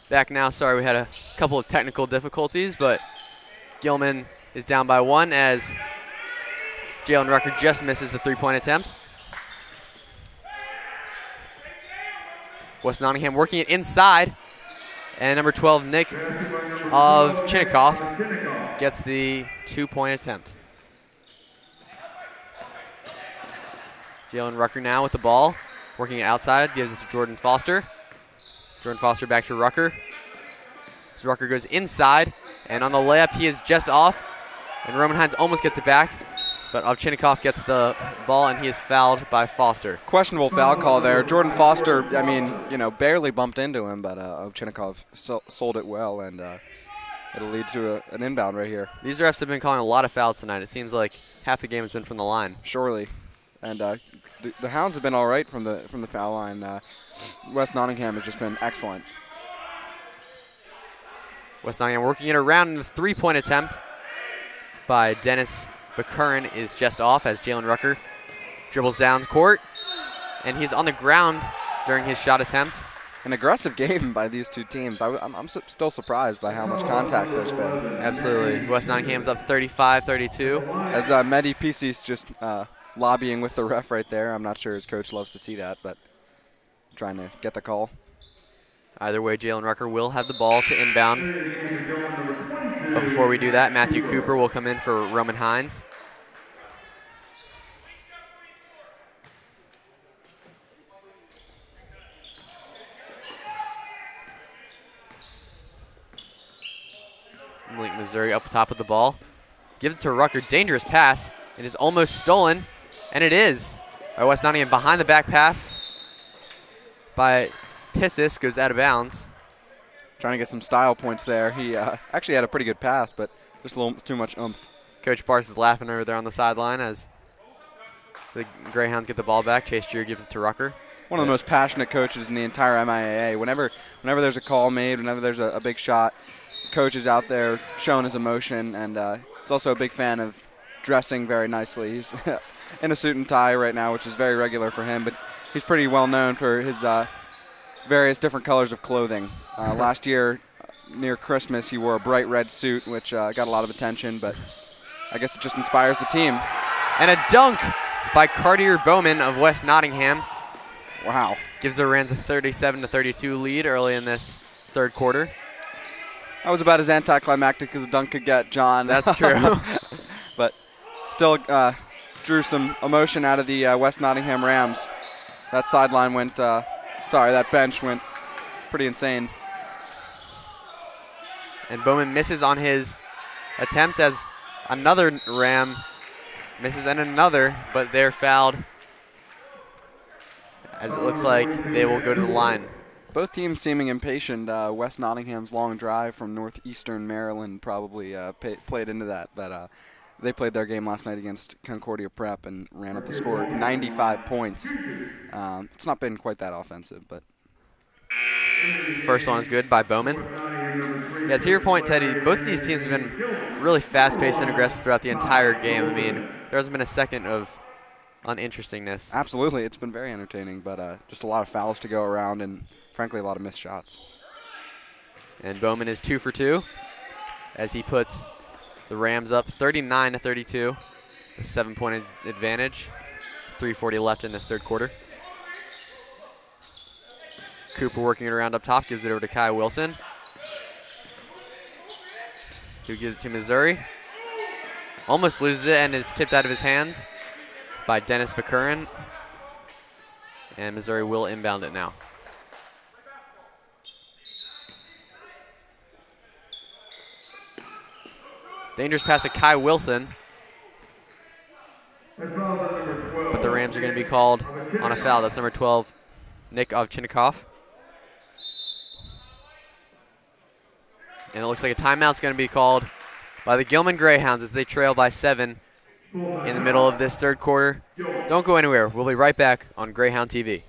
Back now. Sorry, we had a couple of technical difficulties, but Gilman is down by 1 as Jalen Rucker just misses the three-point attempt. West Nottingham working it inside, and number 12, Nick of Chinikoff, gets the 2-point attempt. Jalen Rucker now with the ball, working it outside, gives it to Jordan Foster. Jordan Foster back to Rucker. As Rucker goes inside, and on the layup, he is just off, and Roman Hines almost gets it back, but Ovchinnikov gets the ball, and he is fouled by Foster. Questionable foul call there. Jordan Foster, I mean, barely bumped into him, but Ovchinnikov sold it well, and it'll lead to an inbound right here. These refs have been calling a lot of fouls tonight. It seems like half the game has been from the line. Surely, and the Hounds have been all right from the foul line. West Nottingham has just been excellent. West Nottingham working it around, and the three-point attempt by Dennis Bakurin is just off as Jalen Rucker dribbles down court, and he's on the ground during his shot attempt. An aggressive game by these two teams. I'm still surprised by how much contact there's been. Absolutely. West Nottingham's up 35-32. As Mehdi Pisis just lobbying with the ref right there. I'm not sure his coach loves to see that, but trying to get the call. Either way, Jalen Rucker will have the ball to inbound. But before we do that, Matthew Cooper will come in for Roman Hines. Link, Missouri up top with the ball. Gives it to Rucker. Dangerous pass. It is almost stolen, and it is. By West Nottingham behind the back pass by Pissis, goes out of bounds. Trying to get some style points there. He actually had a pretty good pass, but just a little too much oomph. Coach Bartz is laughing over there on the sideline as the Greyhounds get the ball back. Chase Drew gives it to Rucker. One of the most passionate coaches in the entire MIAA. Whenever there's a call made, whenever there's a big shot, coach is out there showing his emotion, and he's also a big fan of dressing very nicely. He's in a suit and tie right now, which is very regular for him, but he's pretty well known for his various different colors of clothing. Last year, near Christmas, he wore a bright red suit, which got a lot of attention, but I guess it just inspires the team. And a dunk by Cartier Bowman of West Nottingham. Wow. Gives the Rams a 37-32 lead early in this third quarter. That was about as anticlimactic as a dunk could get, John. That's true. But still drew some emotion out of the West Nottingham Rams. That sideline went, that bench went pretty insane. And Bowman misses on his attempt as another Ram Misses and another, but they're fouled, as it looks like they will go to the line. Both teams seeming impatient. West Nottingham's long drive from northeastern Maryland probably played into that. But they played their game last night against Concordia Prep and ran up the score 95 points. It's not been quite that offensive, but. First one is good by Bowman. Yeah, to your point, Teddy, both of these teams have been really fast-paced and aggressive throughout the entire game. I mean, there hasn't been a second of uninterestingness. Absolutely, it's been very entertaining, but just a lot of fouls to go around and, frankly, a lot of missed shots. And Bowman is 2 for 2 as he puts the Rams up 39-32, a 7-point advantage. 3:40 left in this third quarter. Cooper working it around up top, gives it over to Kai Wilson, who gives it to Missouri. Almost loses it, and it's tipped out of his hands by Dennis McCurran. And Missouri will inbound it now. Dangerous pass to Kai Wilson. But the Rams are going to be called on a foul. That's number 12, Nick Ovchinnikov. And it looks like a timeout's going to be called by the Gilman Greyhounds as they trail by 7 in the middle of this third quarter. Don't go anywhere. We'll be right back on Greyhound TV.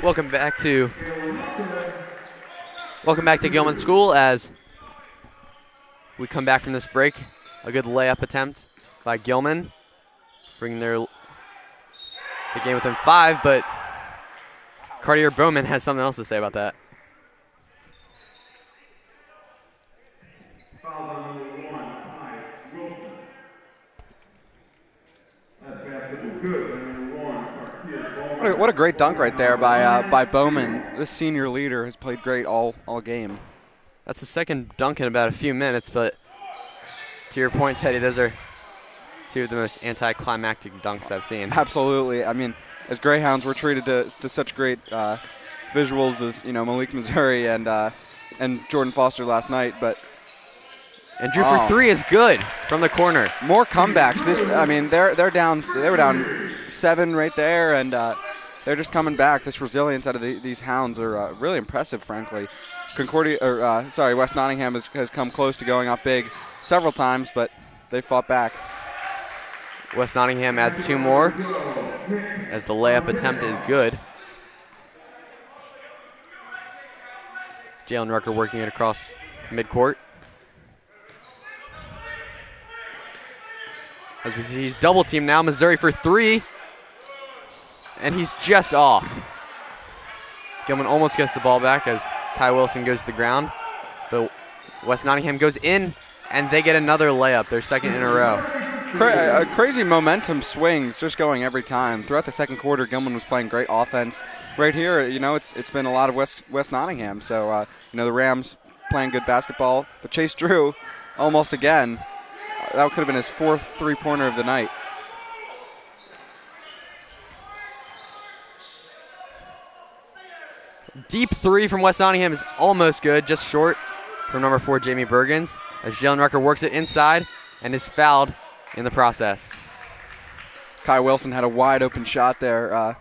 Welcome back to Gilman School as we come back from this break. A good layup attempt by Gilman, bringing the game within 5, but Cartier Bowman has something else to say about that. What a great dunk right there by Bowman. This senior leader has played great all game. That's the second dunk in about a few minutes, but to your point, Teddy, those are two of the most anticlimactic dunks I've seen. Absolutely. I mean, as Greyhounds, we're treated to such great visuals as Malik Missouri and Jordan Foster last night, but. And Drew for 3 is good from the corner. More comebacks. They're down. They were down 7 right there, and they're just coming back. This resilience out of these Hounds are really impressive, frankly. West Nottingham has come close to going up big several times, but they fought back. West Nottingham adds 2 more as the layup attempt is good. Jalen Rucker working it across midcourt. As we see, he's double teamed now. Missouri for 3. And he's just off. Gilman almost gets the ball back as Kai Wilson goes to the ground. But West Nottingham goes in, and they get another layup, their second in a row. Crazy momentum swings just going every time. Throughout the second quarter, Gilman was playing great offense. Right here, it's been a lot of West Nottingham. So, the Rams playing good basketball. But Chase Drew, almost again. That could have been his 4th three-pointer of the night. Deep three from West Nottingham is almost good, just short from number 4, Jamie Bergens, as Jalen Rucker works it inside and is fouled in the process. Kai Wilson had a wide open shot there.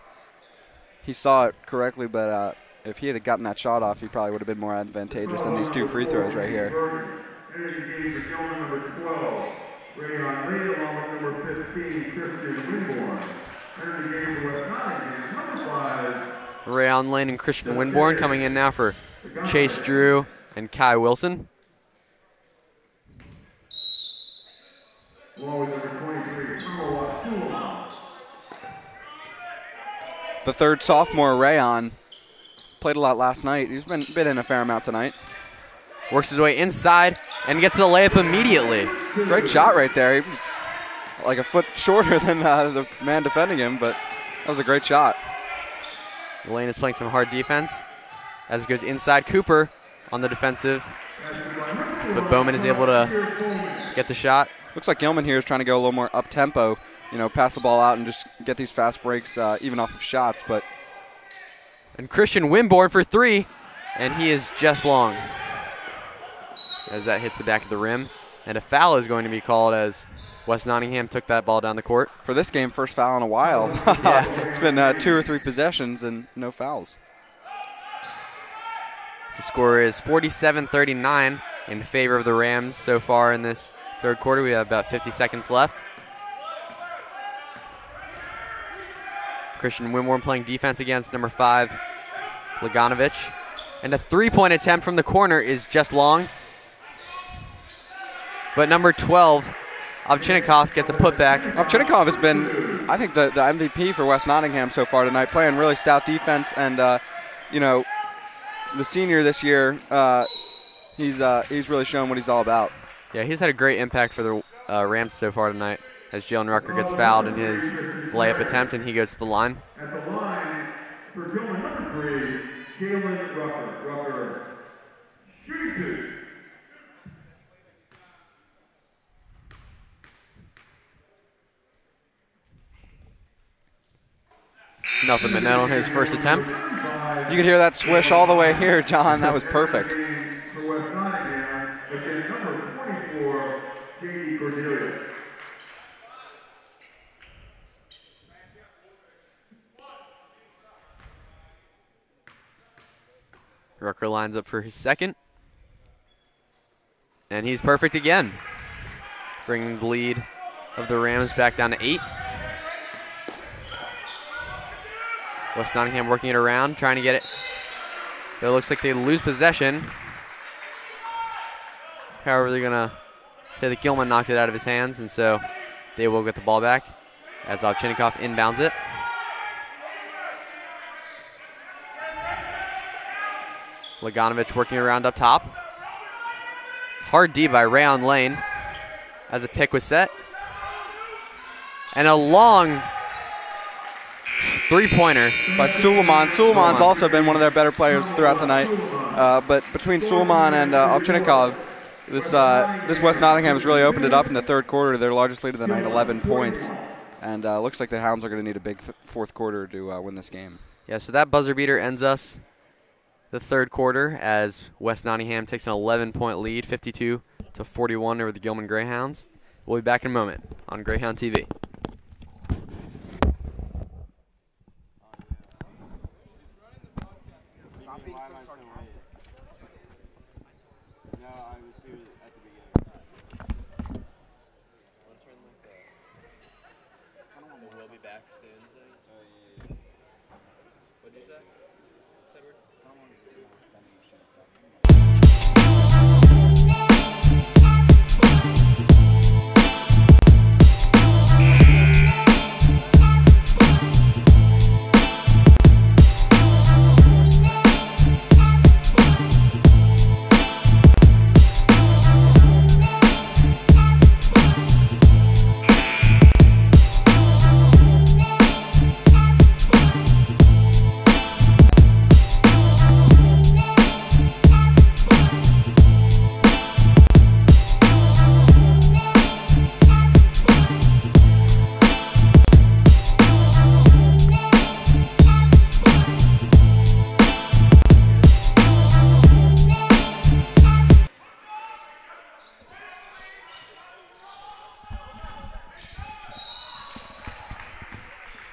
He saw it correctly, but if he had gotten that shot off, he probably would have been more advantageous than these 2 free throws right here. Entering the game for Gilman, number 12, Rayon Lee, along with number 15, Christian Winborn. Entering the game for West Nottingham, number 5. Rayon Lane and Christian Winborn coming in now for Chase Drew and Kai Wilson. Along with number 23, Suleiman. The third sophomore, Rayon, played a lot last night. He's been in a fair amount tonight. Works his way inside and gets the layup immediately. Great shot right there. He was like a foot shorter than the man defending him, but that was a great shot. Lane is playing some hard defense as it goes inside. Cooper on the defensive, but Bowman is able to get the shot. Looks like Gilman here is trying to go a little more up-tempo, pass the ball out and just get these fast breaks even off of shots. And Christian Winborn for 3, and he is just long as that hits the back of the rim. And a foul is going to be called as West Nottingham took that ball down the court. For this game, first foul in a while. Yeah. It's been 2 or 3 possessions and no fouls. The score is 47-39 in favor of the Rams so far in this third quarter. We have about 50 seconds left. Christian Winborn playing defense against number 5, Laganovich. And a 3-point attempt from the corner is just long. But number 12, Ovchinnikov, gets a putback. Ovchinnikov has been, I think, the MVP for West Nottingham so far tonight, playing really stout defense. And, the senior this year, he's really shown what he's all about. Yeah, he's had a great impact for the Rams so far tonight, as Jalen Rucker gets fouled in his layup attempt, and he goes to the line. At the line for Gilman, number 3, Jalen Rucker. Rucker shooting 2. Nothing but net on his first attempt. You could hear that swish all the way here, John. That was perfect. For West Nottingham, again, number 24, Katie Cornelius. Rucker lines up for his second. And he's perfect again, bringing the lead of the Rams back down to 8. West Nottingham working it around, trying to get it. But it looks like they lose possession. However, they're going to say that Gilman knocked it out of his hands, and so they will get the ball back as Ovchinnikov inbounds it. Laganovich working around up top. Hard D by Rayon Lane as a pick was set. And a long 3-pointer by Suleiman. Suleiman's also been one of their better players throughout the night. But between Suleiman and Ovchinnikov, this West Nottingham has really opened it up in the third quarter. Their largest lead of the night, 11 points. And looks like the Hounds are going to need a big fourth quarter to win this game. Yeah, so that buzzer beater ends us the third quarter as West Nottingham takes an 11-point lead, 52-41 over the Gilman Greyhounds. We'll be back in a moment on Greyhound TV. Stop being so sarcastic. No, I was here at the beginning. We'll be back soon. What'd you say?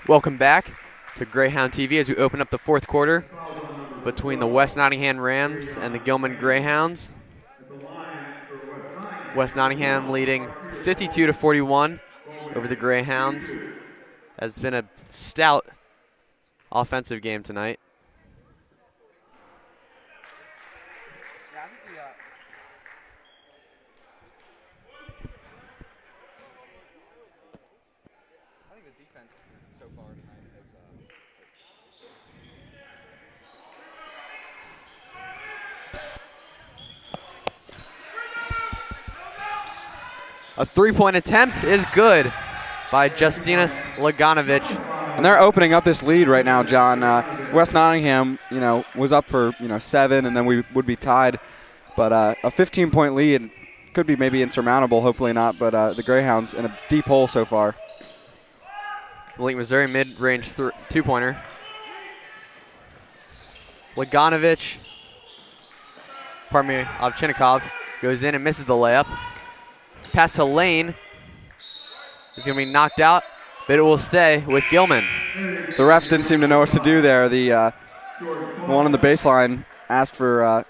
Welcome back to Greyhound TV as we open up the fourth quarter between the West Nottingham Rams and the Gilman Greyhounds. West Nottingham leading 52-41 over the Greyhounds. It's been a stout offensive game tonight. A three-point attempt is good by Justinas Laganovic. And they're opening up this lead right now, John. West Nottingham, was up for 7, and then we would be tied. But a 15-point lead could be maybe insurmountable. Hopefully not. But the Greyhounds in a deep hole so far. Lake Missouri mid-range two-pointer. Laganovic, Ovchinnikov goes in and misses the layup. Pass to Lane. He's going to be knocked out, but it will stay with Gilman. The refs didn't seem to know what to do there. The one on the baseline asked for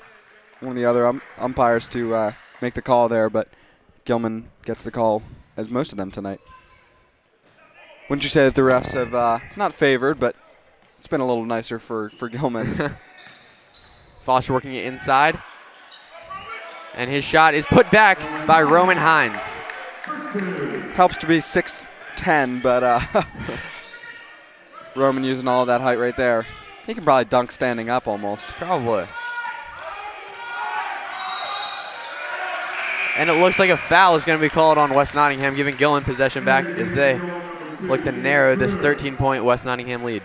one of the other umpires to make the call there, but Gilman gets the call, as most of them tonight. Wouldn't you say that the refs have not favored, but it's been a little nicer for Gilman. Foster working it inside. And his shot is put back by Roman Hines. Helps to be 6'10", but Roman using all of that height right there. He can probably dunk standing up almost. Probably. And it looks like a foul is going to be called on West Nottingham, giving Gilman possession back as they look to narrow this 13-point West Nottingham lead.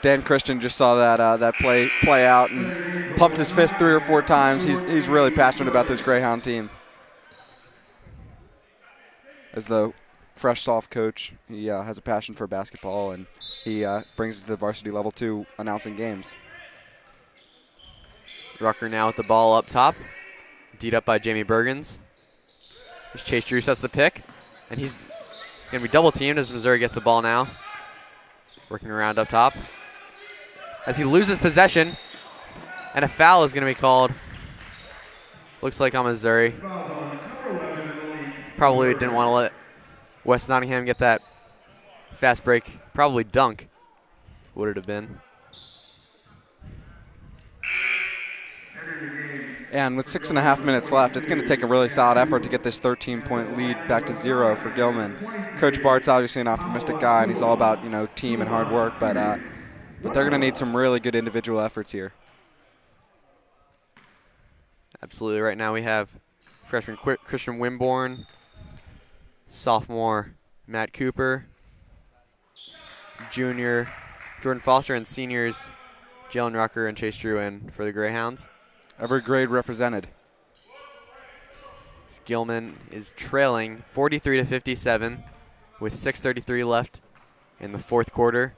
Dan Christian just saw that play out and pumped his fist 3 or 4 times. He's really passionate about this Greyhound team. As the fresh, soft coach, he has a passion for basketball, and he brings it to the varsity level too, announcing games. Rucker now with the ball up top, D'd up by Jamie Bergens. As Chase Drew sets the pick, and he's going to be double teamed as Missouri gets the ball now. Working around up top. As he loses possession, and a foul is going to be called. Looks like on Missouri. Probably didn't want to let West Nottingham get that fast break. Probably dunk would it have been. And with 6.5 minutes left, it's going to take a really solid effort to get this 13-point lead back to 0 for Gilman. Coach Bart's obviously an optimistic guy, and he's all about team and hard work, but they're going to need some really good individual efforts here. Absolutely. Right now we have freshman Christian Wimborne, sophomore Matt Cooper, junior Jordan Foster, and seniors Jalen Rucker and Chase Drew in for the Greyhounds. Every grade represented. Gilman is trailing 43-57 with 6:33 left in the fourth quarter.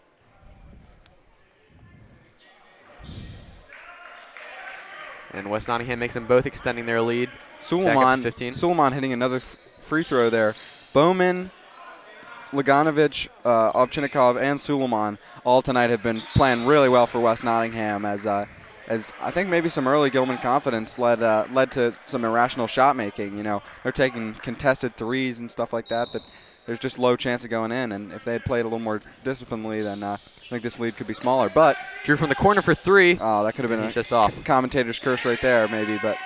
And West Nottingham makes them both extending their lead. Suleiman hitting another free throw there. Bowman, Laganovic, Ovchinnikov, and Suleiman all tonight have been playing really well for West Nottingham as I think maybe some early Gilman confidence led to some irrational shot making. They're taking contested threes and stuff like that there's just low chance of going in. And if they had played a little more disciplinedly, then I think this lead could be smaller. But Drew from the corner for 3. Oh, that could have been just off. Commentator's curse right there, maybe. But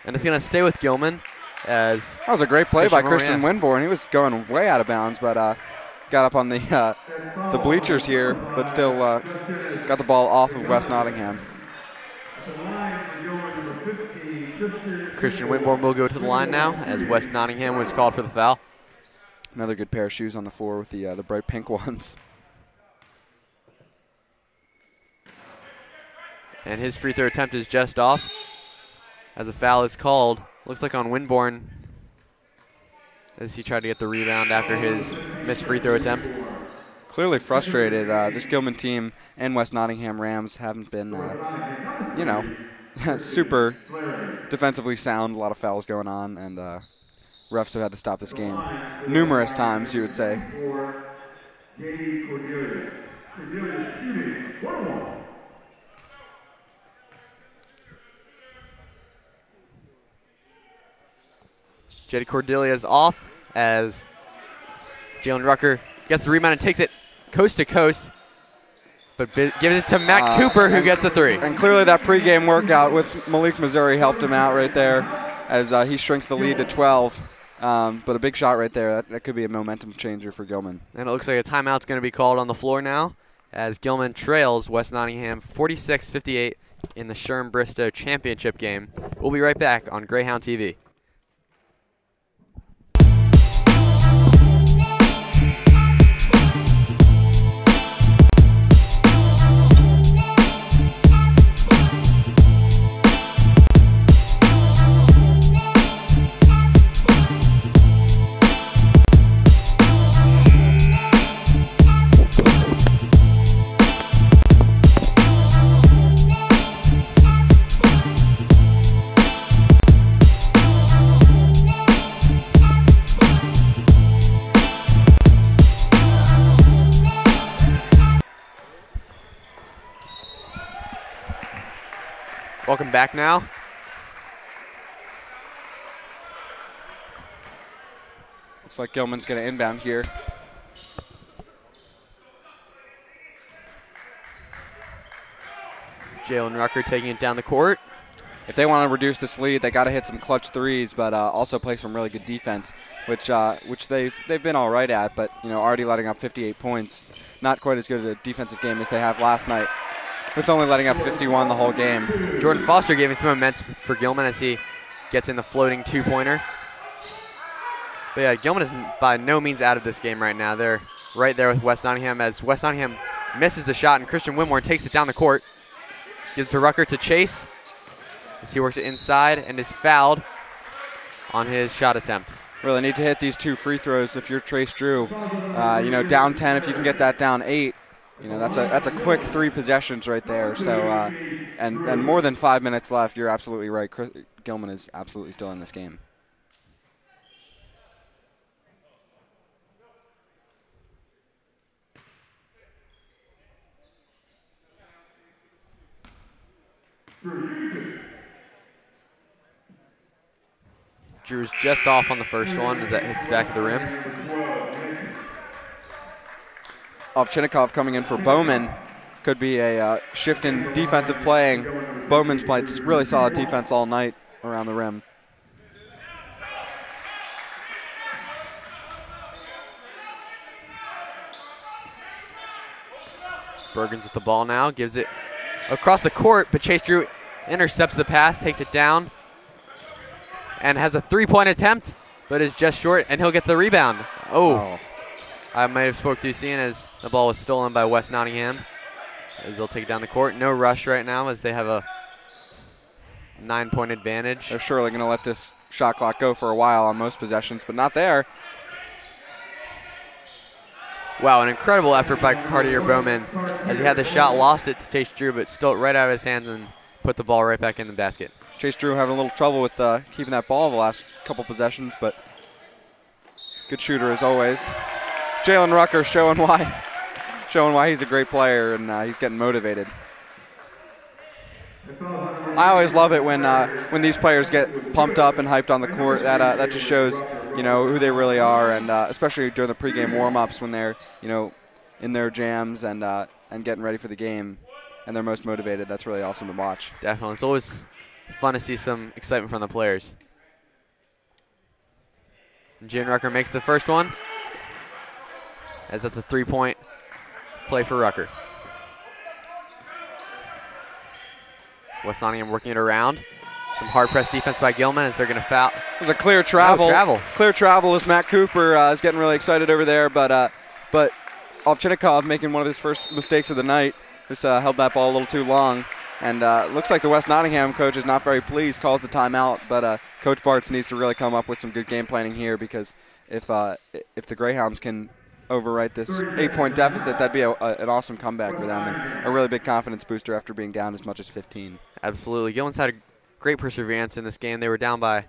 and it's going to stay with Gilman. As that was a great play by Christian Winborn. He was going way out of bounds, but got up on the bleachers here, but still got the ball off of West Nottingham. Christian Winborn will go to the line now as West Nottingham was called for the foul. Another good pair of shoes on the floor with the bright pink ones. And his free throw attempt is just off as a foul is called. Looks like on Winborn as he tried to get the rebound after his missed free throw attempt. Clearly frustrated. This Gilman team and West Nottingham Rams haven't been, super defensively sound. A lot of fouls going on, and refs have had to stop this game numerous times, you would say. JD Cordelia is off as Jalen Rucker gets the rebound and takes it coast to coast, but gives it to Matt Cooper, who gets the three. And clearly that pregame workout with Malik Missouri helped him out right there as he shrinks the lead to 12. But a big shot right there. That could be a momentum changer for Gilman. And it looks like a timeout's going to be called on the floor now as Gilman trails West Nottingham 46-58 in the Sherm-Bristow championship game. We'll be right back on Greyhound TV. Welcome back now. Looks like Gilman's going to inbound here. Jalen Rucker taking it down the court. If they want to reduce this lead, they got to hit some clutch threes, but also play some really good defense, which they've been all right at. But already letting up 58 points, not quite as good a defensive game as they have last night, with only letting up 51 the whole game. Jordan Foster giving some momentum for Gilman as he gets in the floating two-pointer. But yeah, Gilman is by no means out of this game right now. They're right there with West Nottingham as West Nottingham misses the shot and Christian Winmore takes it down the court. Gives it to Rucker to chase as he works it inside and is fouled on his shot attempt. Really need to hit these 2 free throws if you're Trace Drew. Down 10, if you can get that down 8, that's a quick 3 possessions right there. So and more than 5 minutes left. You're absolutely right. Gilman is absolutely still in this game. Drew's just off on the first one as that hits the back of the rim. Ovchinnikov coming in for Bowman. Could be a shift in defensive playing. Bowman's played really solid defense all night around the rim. Bergens with the ball now, gives it across the court, but Chase Drew intercepts the pass, takes it down, and has a 3-point attempt, but is just short, and he'll get the rebound. Oh. I might have spoke too soon as the ball was stolen by West Nottingham. As they'll take it down the court. No rush right now as they have a 9-point advantage. They're surely going to let this shot clock go for a while on most possessions, but not there. Wow, an incredible effort by Cartier Bowman as he had the shot, lost it to Chase Drew, but stole it right out of his hands and put the ball right back in the basket. Chase Drew having a little trouble with keeping that ball the last couple possessions, but good shooter as always. Jalen Rucker showing why he's a great player and he's getting motivated. I always love it when these players get pumped up and hyped on the court. That just shows who they really are, and especially during the pregame warm-ups when they're in their jams and getting ready for the game, and they're most motivated. That's really awesome to watch. Definitely, it's always fun to see some excitement from the players. Jalen Rucker makes the first one, as that's a 3-point play for Rucker. West Nottingham working it around. Some hard-pressed defense by Gilman as they're going to foul. It was a clear travel. Clear travel as Matt Cooper is getting really excited over there, but Ovchinnikov making one of his first mistakes of the night. Just held that ball a little too long. And looks like the West Nottingham coach is not very pleased, calls the timeout, but Coach Bartz needs to really come up with some good game planning here, because if the Greyhounds can overwrite this 8-point deficit, that'd be an awesome comeback for them and a really big confidence booster after being down as much as 15. Absolutely. Gilman's had a great perseverance in this game. They were down by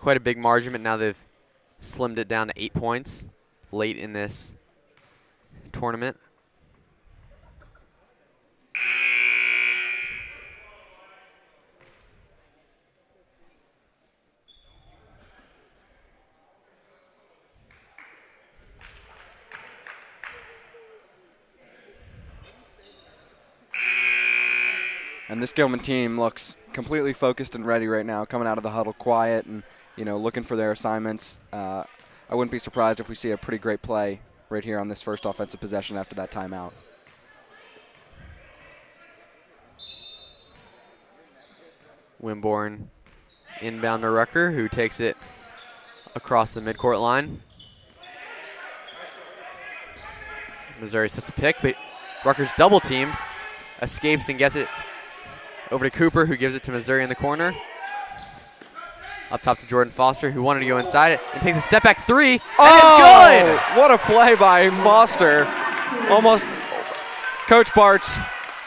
quite a big margin, but now they've slimmed it down to 8 points late in this tournament. And this Gilman team looks completely focused and ready right now, coming out of the huddle quiet and, you know, looking for their assignments. I wouldn't be surprised if we see a pretty great play right here on this first offensive possession after that timeout. Wimborne inbound to Rucker, who takes it across the midcourt line. Missouri sets a pick, but Rucker's double teamed, escapes and gets it over to Cooper, who gives it to Missouri in the corner. Up top to Jordan Foster, who wanted to go inside it, and takes a step back three, and it's good! What a play by Foster. Almost, Coach Bart's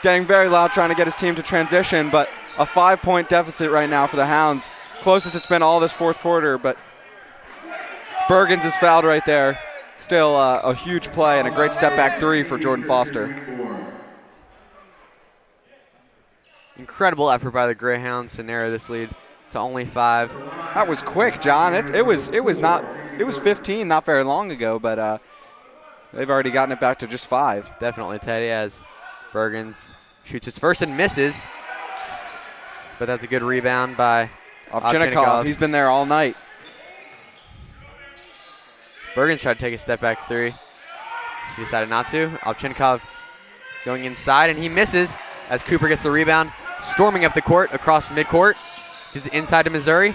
getting very loud trying to get his team to transition, but a 5-point deficit right now for the Hounds. Closest it's been all this fourth quarter, but Bergens is fouled right there. Still a huge play and a great step back three for Jordan Foster. Incredible effort by the Greyhounds to narrow this lead to only 5. That was quick, John. It was 15 not very long ago, but they've already gotten it back to just 5. Definitely, Teddy, as Bergens shoots his first and misses, but that's a good rebound by Ovchinnikov. He's been there all night. Bergens tried to take a step back three. He decided not to. Ovchinnikov going inside, and he misses as Cooper gets the rebound, storming up the court across midcourt. He's inside to Missouri,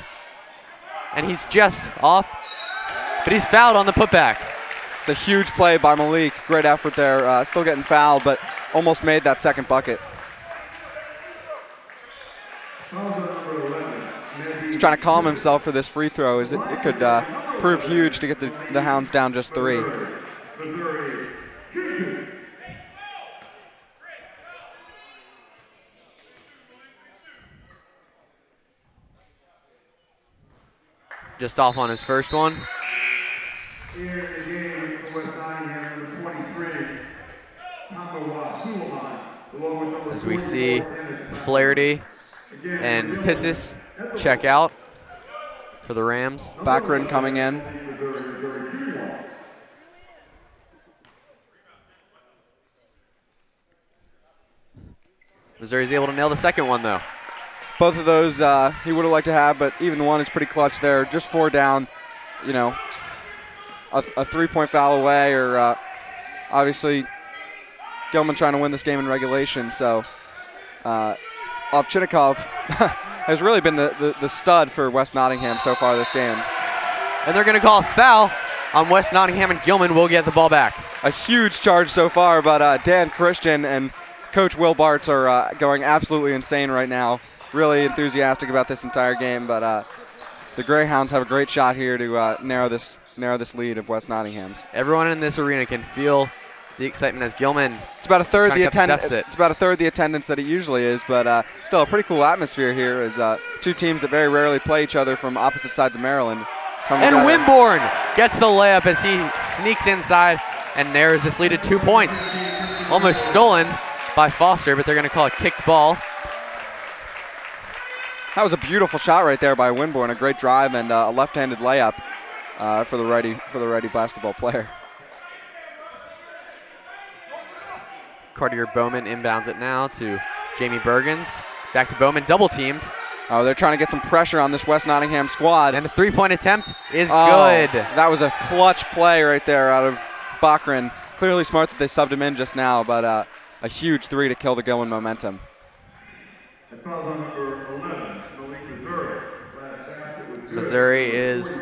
and he's just off, but he's fouled on the putback. It's a huge play by Malik. Great effort there. Still getting fouled, but almost made that second bucket. He's trying to calm himself for this free throw, as it could prove huge to get the Hounds down just 3. Just off on his first one. As we see Flaherty and Pissis check out for the Rams. Baccarin coming in. Missouri's able to nail the second one, though. Both of those he would have liked to have, but even one is pretty clutch there. Just 4 down, you know, a 3-point foul away, or obviously Gilman trying to win this game in regulation. So Ovchinnikov has really been the stud for West Nottingham so far this game. And they're going to call a foul on West Nottingham, and Gilman will get the ball back. A huge charge so far, but Dan Christian and Coach Will Bartz are going absolutely insane right now. Really enthusiastic about this entire game, but the Greyhounds have a great shot here to narrow this lead of West Nottingham's. Everyone in this arena can feel the excitement as Gilman. It's about a third the attendance. It's about a third the attendance that it usually is, but still a pretty cool atmosphere here. As two teams that very rarely play each other from opposite sides of Maryland. And Wimborne gets the layup as he sneaks inside and narrows this lead to 2 points. Almost stolen by Foster, but they're going to call a kicked ball. That was a beautiful shot right there by Wimborne. A great drive and a left-handed layup for the righty basketball player. Cartier Bowman inbounds it now to Jamie Bergens. Back to Bowman, double teamed. Oh, they're trying to get some pressure on this West Nottingham squad. And the 3-point attempt is good. That was a clutch play right there out of Baccarin. Clearly smart that they subbed him in just now, but a huge 3 to kill the Gilman momentum. Missouri is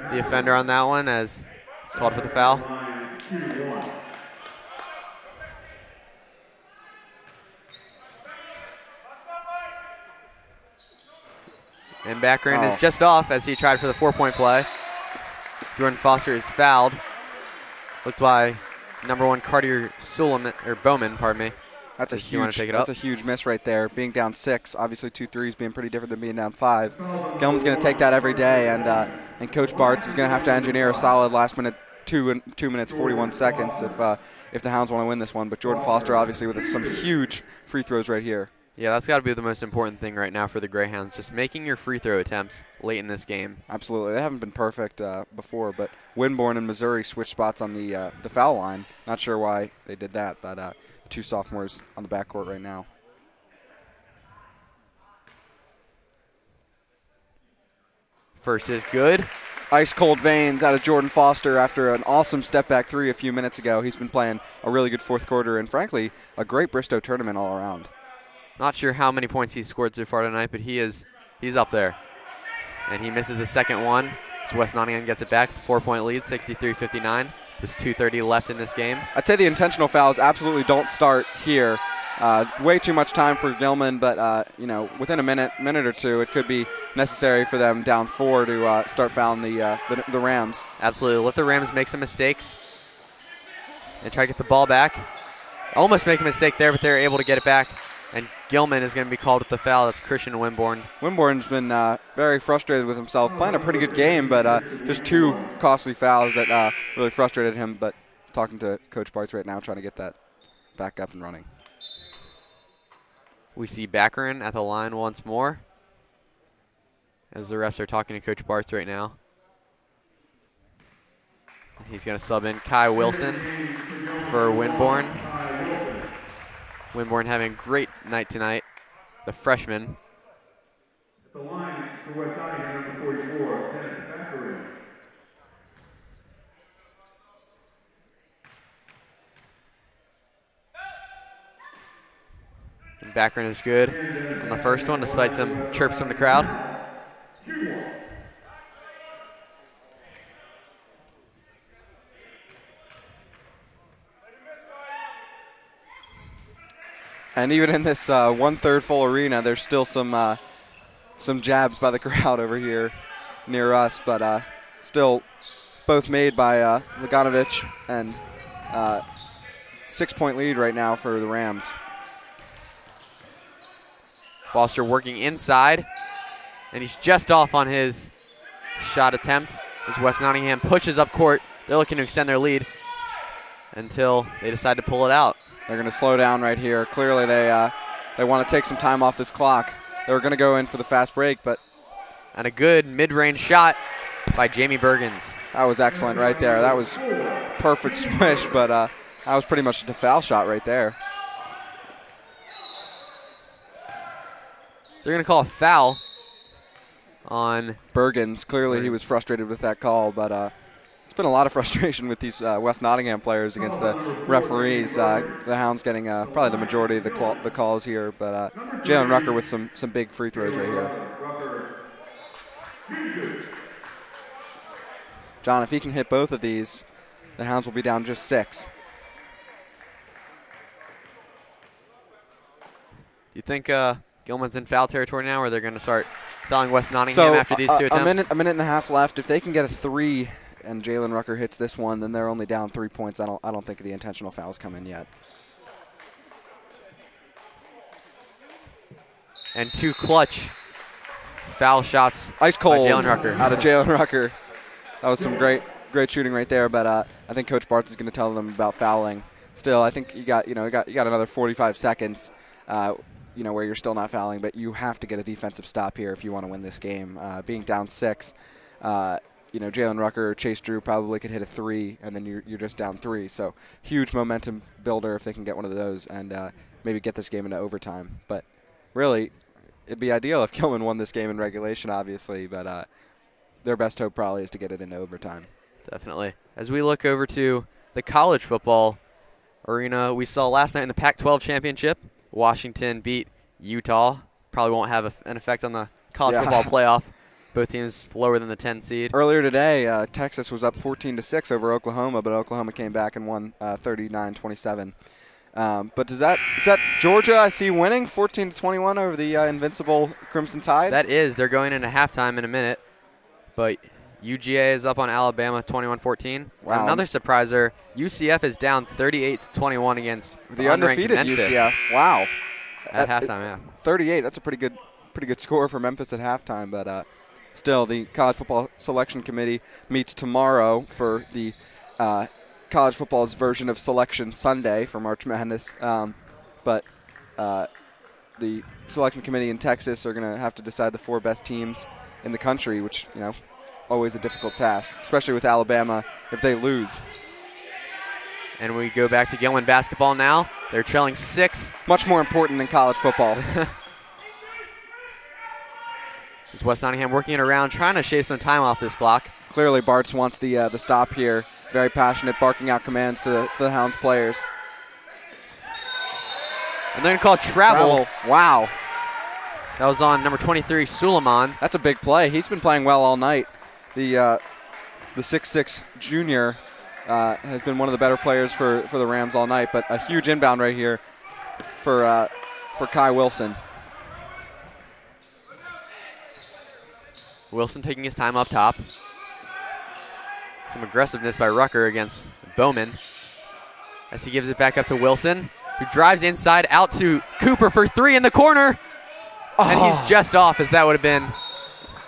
the offender on that one as it's called for the foul. And Baccarin is just off as he tried for the 4-point play. Jordan Foster is fouled. Looked by number 1 Cartier Bowman, pardon me. That's a Does he wanna huge. take it That's up? a huge miss right there. Being down 6, obviously 2 threes being pretty different than being down 5. Gilman's going to take that every day, and Coach Bartz is going to have to engineer a solid last minute 2 minutes 41 seconds if the Hounds want to win this one. But Jordan Foster obviously with some huge free throws right here. Yeah, that's got to be the most important thing right now for the Greyhounds, just making your free throw attempts late in this game. Absolutely, they haven't been perfect before, but Winborn and Missouri switched spots on the foul line. Not sure why they did that, but 2 sophomores on the backcourt right now. First is good. Ice cold veins out of Jordan Foster after an awesome step back 3 a few minutes ago. He's been playing a really good fourth quarter and frankly a great Bristow tournament all around. Not sure how many points he's scored so far tonight, but he's up there. And he misses the second one. So West Nottingham gets it back, 4-point lead, 63-59. With 2:30 left in this game. I'd say the intentional fouls absolutely don't start here. Way too much time for Gilman, but within a minute or two, it could be necessary for them down 4 to start fouling the Rams. Absolutely, let the Rams make some mistakes and try to get the ball back. Almost make a mistake there, but they're able to get it back. And Gilman is going to be called with the foul. That's Christian Winborn. Winborn's been very frustrated with himself, playing a pretty good game, but just 2 costly fouls that really frustrated him. But talking to Coach Bartz right now, trying to get that back up and running. We see Baccarin at the line once more, as the refs are talking to Coach Bartz right now. He's going to sub in Kai Wilson for Winborn. Winborn having a great night tonight, the freshman. The line for West Nottingham, number 44, Dennis Baccarin. And Baccarin is good on the first one, despite some chirps from the crowd. And even in this 1/3 full arena, there's still some jabs by the crowd over here near us, but still both made by Laganovich, and 6-point lead right now for the Rams. Foster working inside, and he's just off on his shot attempt as West Nottingham pushes up court. They're looking to extend their lead until they decide to pull it out. They're going to slow down right here. Clearly they want to take some time off this clock. They were going to go in for the fast break, but... And a good mid-range shot by Jamie Bergens. That was excellent right there. That was perfect swish, but that was pretty much a foul shot right there. They're going to call a foul on Bergens. Clearly he was frustrated with that call, but it's been a lot of frustration with these West Nottingham players against the referees. The Hounds getting probably the majority of the calls here, but Jalen Rucker with some big free throws right here. John, if he can hit both of these, the Hounds will be down just 6. Do you think Gilman's in foul territory now, or they're going to start fouling West Nottingham after these 2 attempts? A minute and a half left. If they can get a 3 and Jalen Rucker hits this one, then they're only down 3 points. I don't think the intentional fouls come in yet. And 2 clutch foul shots. Ice cold by Jalen Rucker. out of Jalen Rucker. That was some great shooting right there. But I think Coach Bartz is going to tell them about fouling. Still, I think you got another 45 seconds. Where you're still not fouling, but you have to get a defensive stop here if you want to win this game. Being down 6, Jalen Rucker or Chase Drew probably could hit a 3, and then you're just down 3. So huge momentum builder if they can get one of those and maybe get this game into overtime. But really, it'd be ideal if Gilman won this game in regulation, obviously, but their best hope probably is to get it into overtime. Definitely. As we look over to the college football arena, we saw last night in the Pac-12 championship, Washington beat Utah. Probably won't have an effect on the college football playoff. Both teams lower than the 10 seed. Earlier today, Texas was up 14-6 over Oklahoma, but Oklahoma came back and won 39-27. But is that Georgia I see winning 14-21 over the invincible Crimson Tide? That is. They're going into halftime in a minute. But UGA is up on Alabama 21-14. Wow. Another surpriser, UCF is down 38-21 against The unranked undefeated Memphis UCF. Wow. at halftime, yeah. 38, that's a pretty good score for Memphis at halftime, but still the College Football Selection Committee meets tomorrow for the college football's version of Selection Sunday for March Madness. But the Selection Committee in Texas are going to have to decide the 4 best teams in the country, which, always a difficult task, especially with Alabama if they lose. And we go back to Gilman basketball now. They're trailing 6. Much more important than college football. It's West Nottingham working it around, trying to shave some time off this clock. Clearly, Bartz wants the stop here. Very passionate, barking out commands to the Hounds players. And they're going to call travel. Wow. That was on number 23, Suleiman. That's a big play. He's been playing well all night. The 6'6" junior has been one of the better players for the Rams all night, but a huge inbound right here for Kai Wilson. Wilson taking his time up top. Some aggressiveness by Rucker against Bowman as he gives it back up to Wilson, who drives inside out to Cooper for 3 in the corner. And he's just off, as that would have been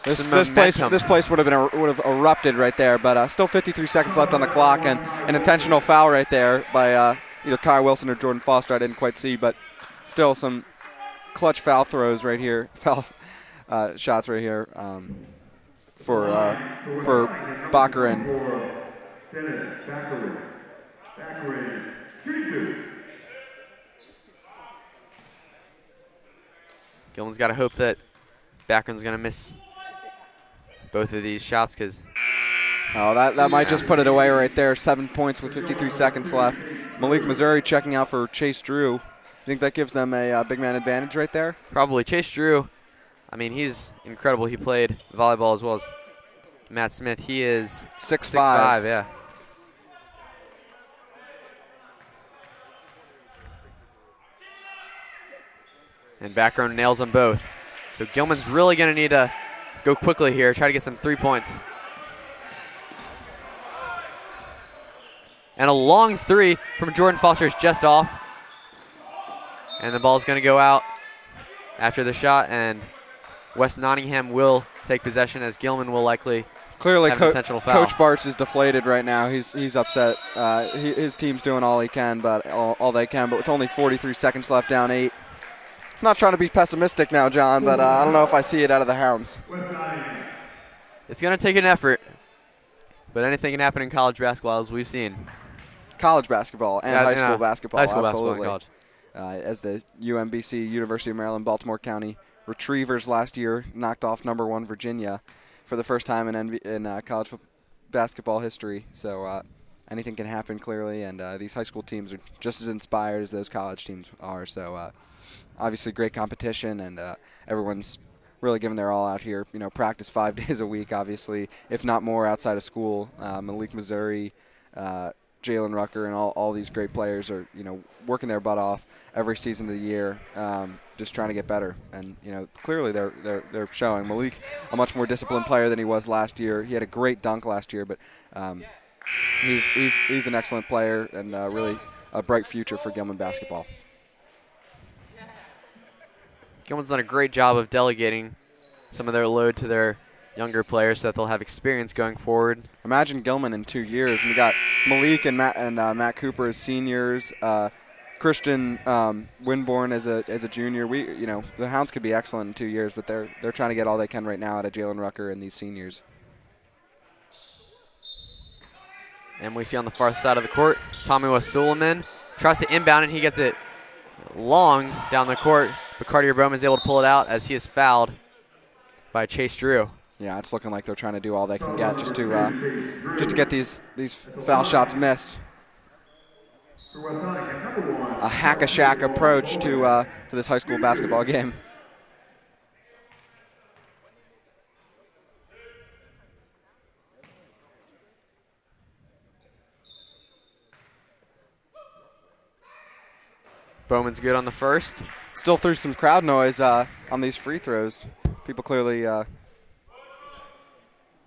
this place would have erupted right there, but still 53 seconds left on the clock, and an intentional foul right there by either Kai Wilson or Jordan Foster. I didn't quite see, but still some clutch foul throws right here, foul shots right here for Baccarin. Gilman's got to hope that Baccarin's going to miss both of these shots, because that might just put it away right there. 7 points with 53 seconds left. Malik Missouri checking out for Chase Drew. You think that gives them a big man advantage right there? Probably. Chase Drew, I mean, he's incredible. He played volleyball as well as Matt Smith. He is 6'5", yeah. And Baccarin nails them both. So Gilman's really going to need to go quickly here, try to get some 3 points. And a long 3 from Jordan Foster is just off. And the ball's going to go out after the shot, and West Nottingham will take possession, as Gilman will likely clearly have an intentional foul. Coach Bartz is deflated right now. He's upset. His team's doing all he can, but all they can. But with only 43 seconds left, down 8. I'm not trying to be pessimistic now, John, but I don't know if I see it out of the Hounds. It's going to take an effort, but anything can happen in college basketball, as we've seen. College basketball and high school basketball. High school absolutely. basketball and college. As the UMBC, University of Maryland, Baltimore County Retrievers last year knocked off #1 Virginia for the first time in college basketball history. So anything can happen, clearly, and these high school teams are just as inspired as those college teams are. So obviously great competition, and everyone's really giving their all out here. Practice 5 days a week, obviously, if not more, outside of school. Malik Missouri, Jalen Rucker, and all these great players are working their butt off every season of the year, just trying to get better. And clearly they're showing. Malik, a much more disciplined player than he was last year. He had a great dunk last year, but he's an excellent player and really a bright future for Gilman basketball. Gilman's done a great job of delegating some of their load to their younger players so that they'll have experience going forward. Imagine Gilman in 2 years. We got Malik and Matt Cooper as seniors, Christian Winborn as a junior. The Hounds could be excellent in 2 years, but they're trying to get all they can right now out of Jalen Rucker and these seniors. And we see on the far side of the court, Tommy Suleiman tries to inbound, and he gets it long down the court, but Cartier Bowman is able to pull it out as he is fouled by Chase Drew. Yeah, it's looking like they're trying to do all they can get just to get these foul shots missed. A hack-a-shack approach to this high school basketball game. Bowman's good on the first. Still threw some crowd noise on these free throws. People clearly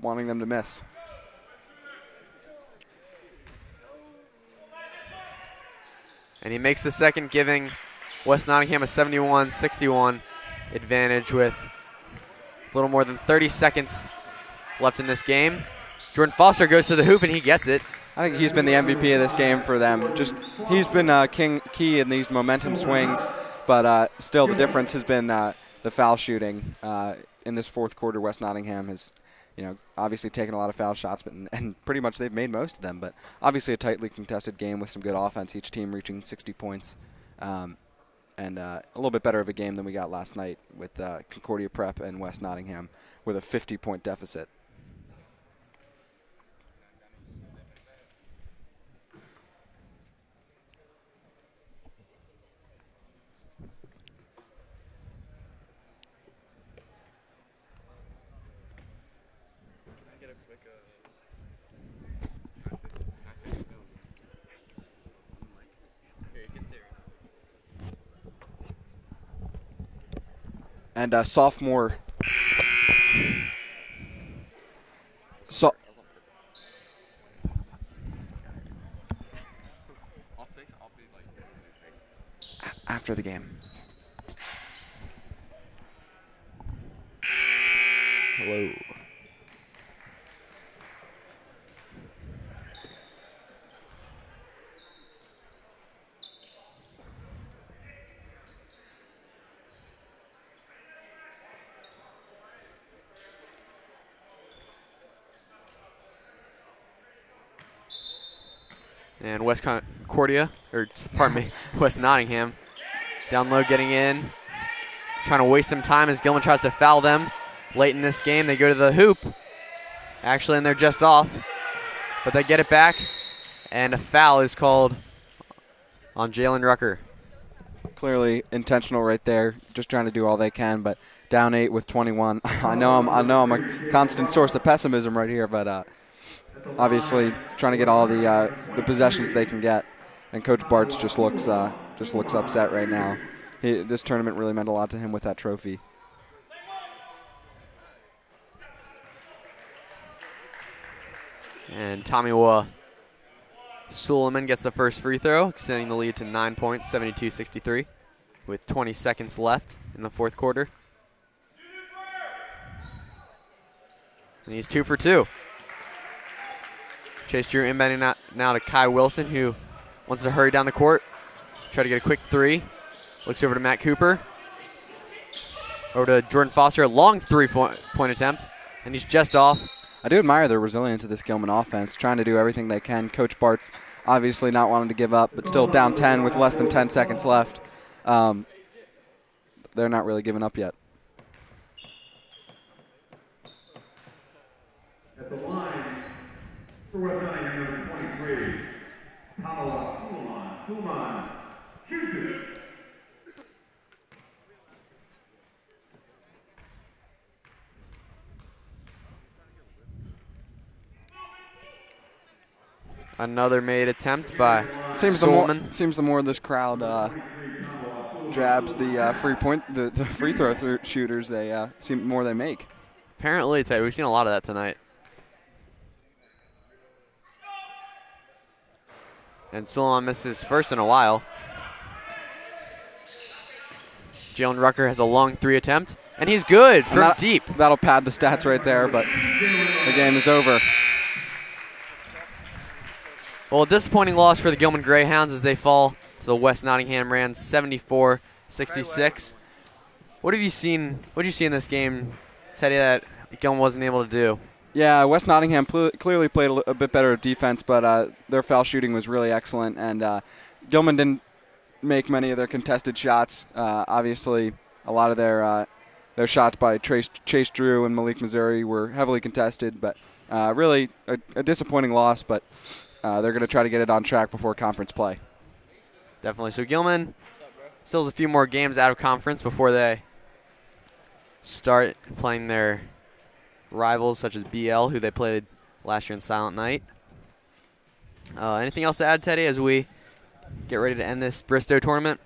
wanting them to miss. And he makes the second, giving West Nottingham a 71-61 advantage with a little more than 30 seconds left in this game. Jordan Foster goes to the hoop and he gets it. I think he's been the MVP of this game for them. He's been key in these momentum swings, but still the difference has been the foul shooting. In this fourth quarter, West Nottingham has, obviously taken a lot of foul shots, and pretty much they've made most of them. But obviously a tightly contested game with some good offense, each team reaching 60 points. And a little bit better of a game than we got last night with Concordia Prep and West Nottingham with a 50-point deficit. And sophomore. After the game. Hello. And West Nottingham down low, getting in, trying to waste some time as Gilman tries to foul them. Late in this game, they go to the hoop, actually, and they're just off, but they get it back, and a foul is called on Jalen Rucker. Clearly intentional right there, just trying to do all they can, but down 8 with 21. I know I'm a constant source of pessimism right here, but obviously trying to get all the possessions they can get, and Coach Bartz just looks upset right now. This tournament really meant a lot to him with that trophy. And Tommy Suleiman gets the first free throw, extending the lead to 9 points, 72-63, with 20 seconds left in the fourth quarter. And he's 2 for 2. Chase Drew inbounding now to Kai Wilson, who wants to hurry down the court, try to get a quick three. Looks over to Matt Cooper. Over to Jordan Foster, a long three-point attempt, and he's just off. I do admire the resilience of this Gilman offense, trying to do everything they can. Coach Bart's obviously not wanting to give up, but still down 10 with less than 10 seconds left. They're not really giving up yet. At the line, for West Nottingham, number 23, Pamela Kuhlman, shooter. Another made attempt by Seems the more this crowd jabs the free throw shooters, they seem more they make. Apparently, we've seen a lot of that tonight. And Suleiman misses first in a while. Jalen Rucker has a long three attempt, and he's good from deep. That'll pad the stats right there, but the game is over. Well, a disappointing loss for the Gilman Greyhounds as they fall to the West Nottingham Rams 74-66. What did you see in this game, Teddy, that Gilman wasn't able to do? Yeah, West Nottingham clearly played a bit better defense, but their foul shooting was really excellent, and Gilman didn't make many of their contested shots. Obviously, a lot of their shots by Chase Drew and Malik Missouri were heavily contested, but really a disappointing loss, but they're going to try to get it on track before conference play. Definitely. So Gilman still has a few more games out of conference before they start playing their rivals such as BL, who they played last year in Silent Night. Anything else to add, Teddy, as we get ready to end this Bristow tournament?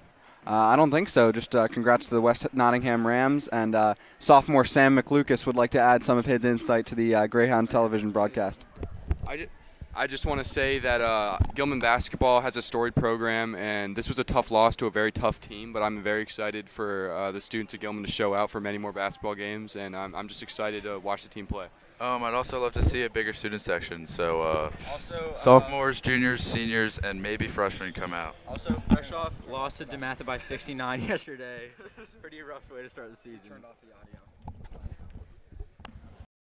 I don't think so. Just congrats to the West Nottingham Rams, and sophomore Sam McLucas would like to add some of his insight to the Greyhound television broadcast. I just want to say that Gilman basketball has a storied program, and this was a tough loss to a very tough team, but I'm very excited for the students at Gilman to show out for many more basketball games, and I'm just excited to watch the team play. I'd also love to see a bigger student section, so sophomores, juniors, seniors, and maybe freshmen come out. Also, fresh off, lost to DeMatha by 69 yesterday. Pretty rough way to start the season. Turned off the audio.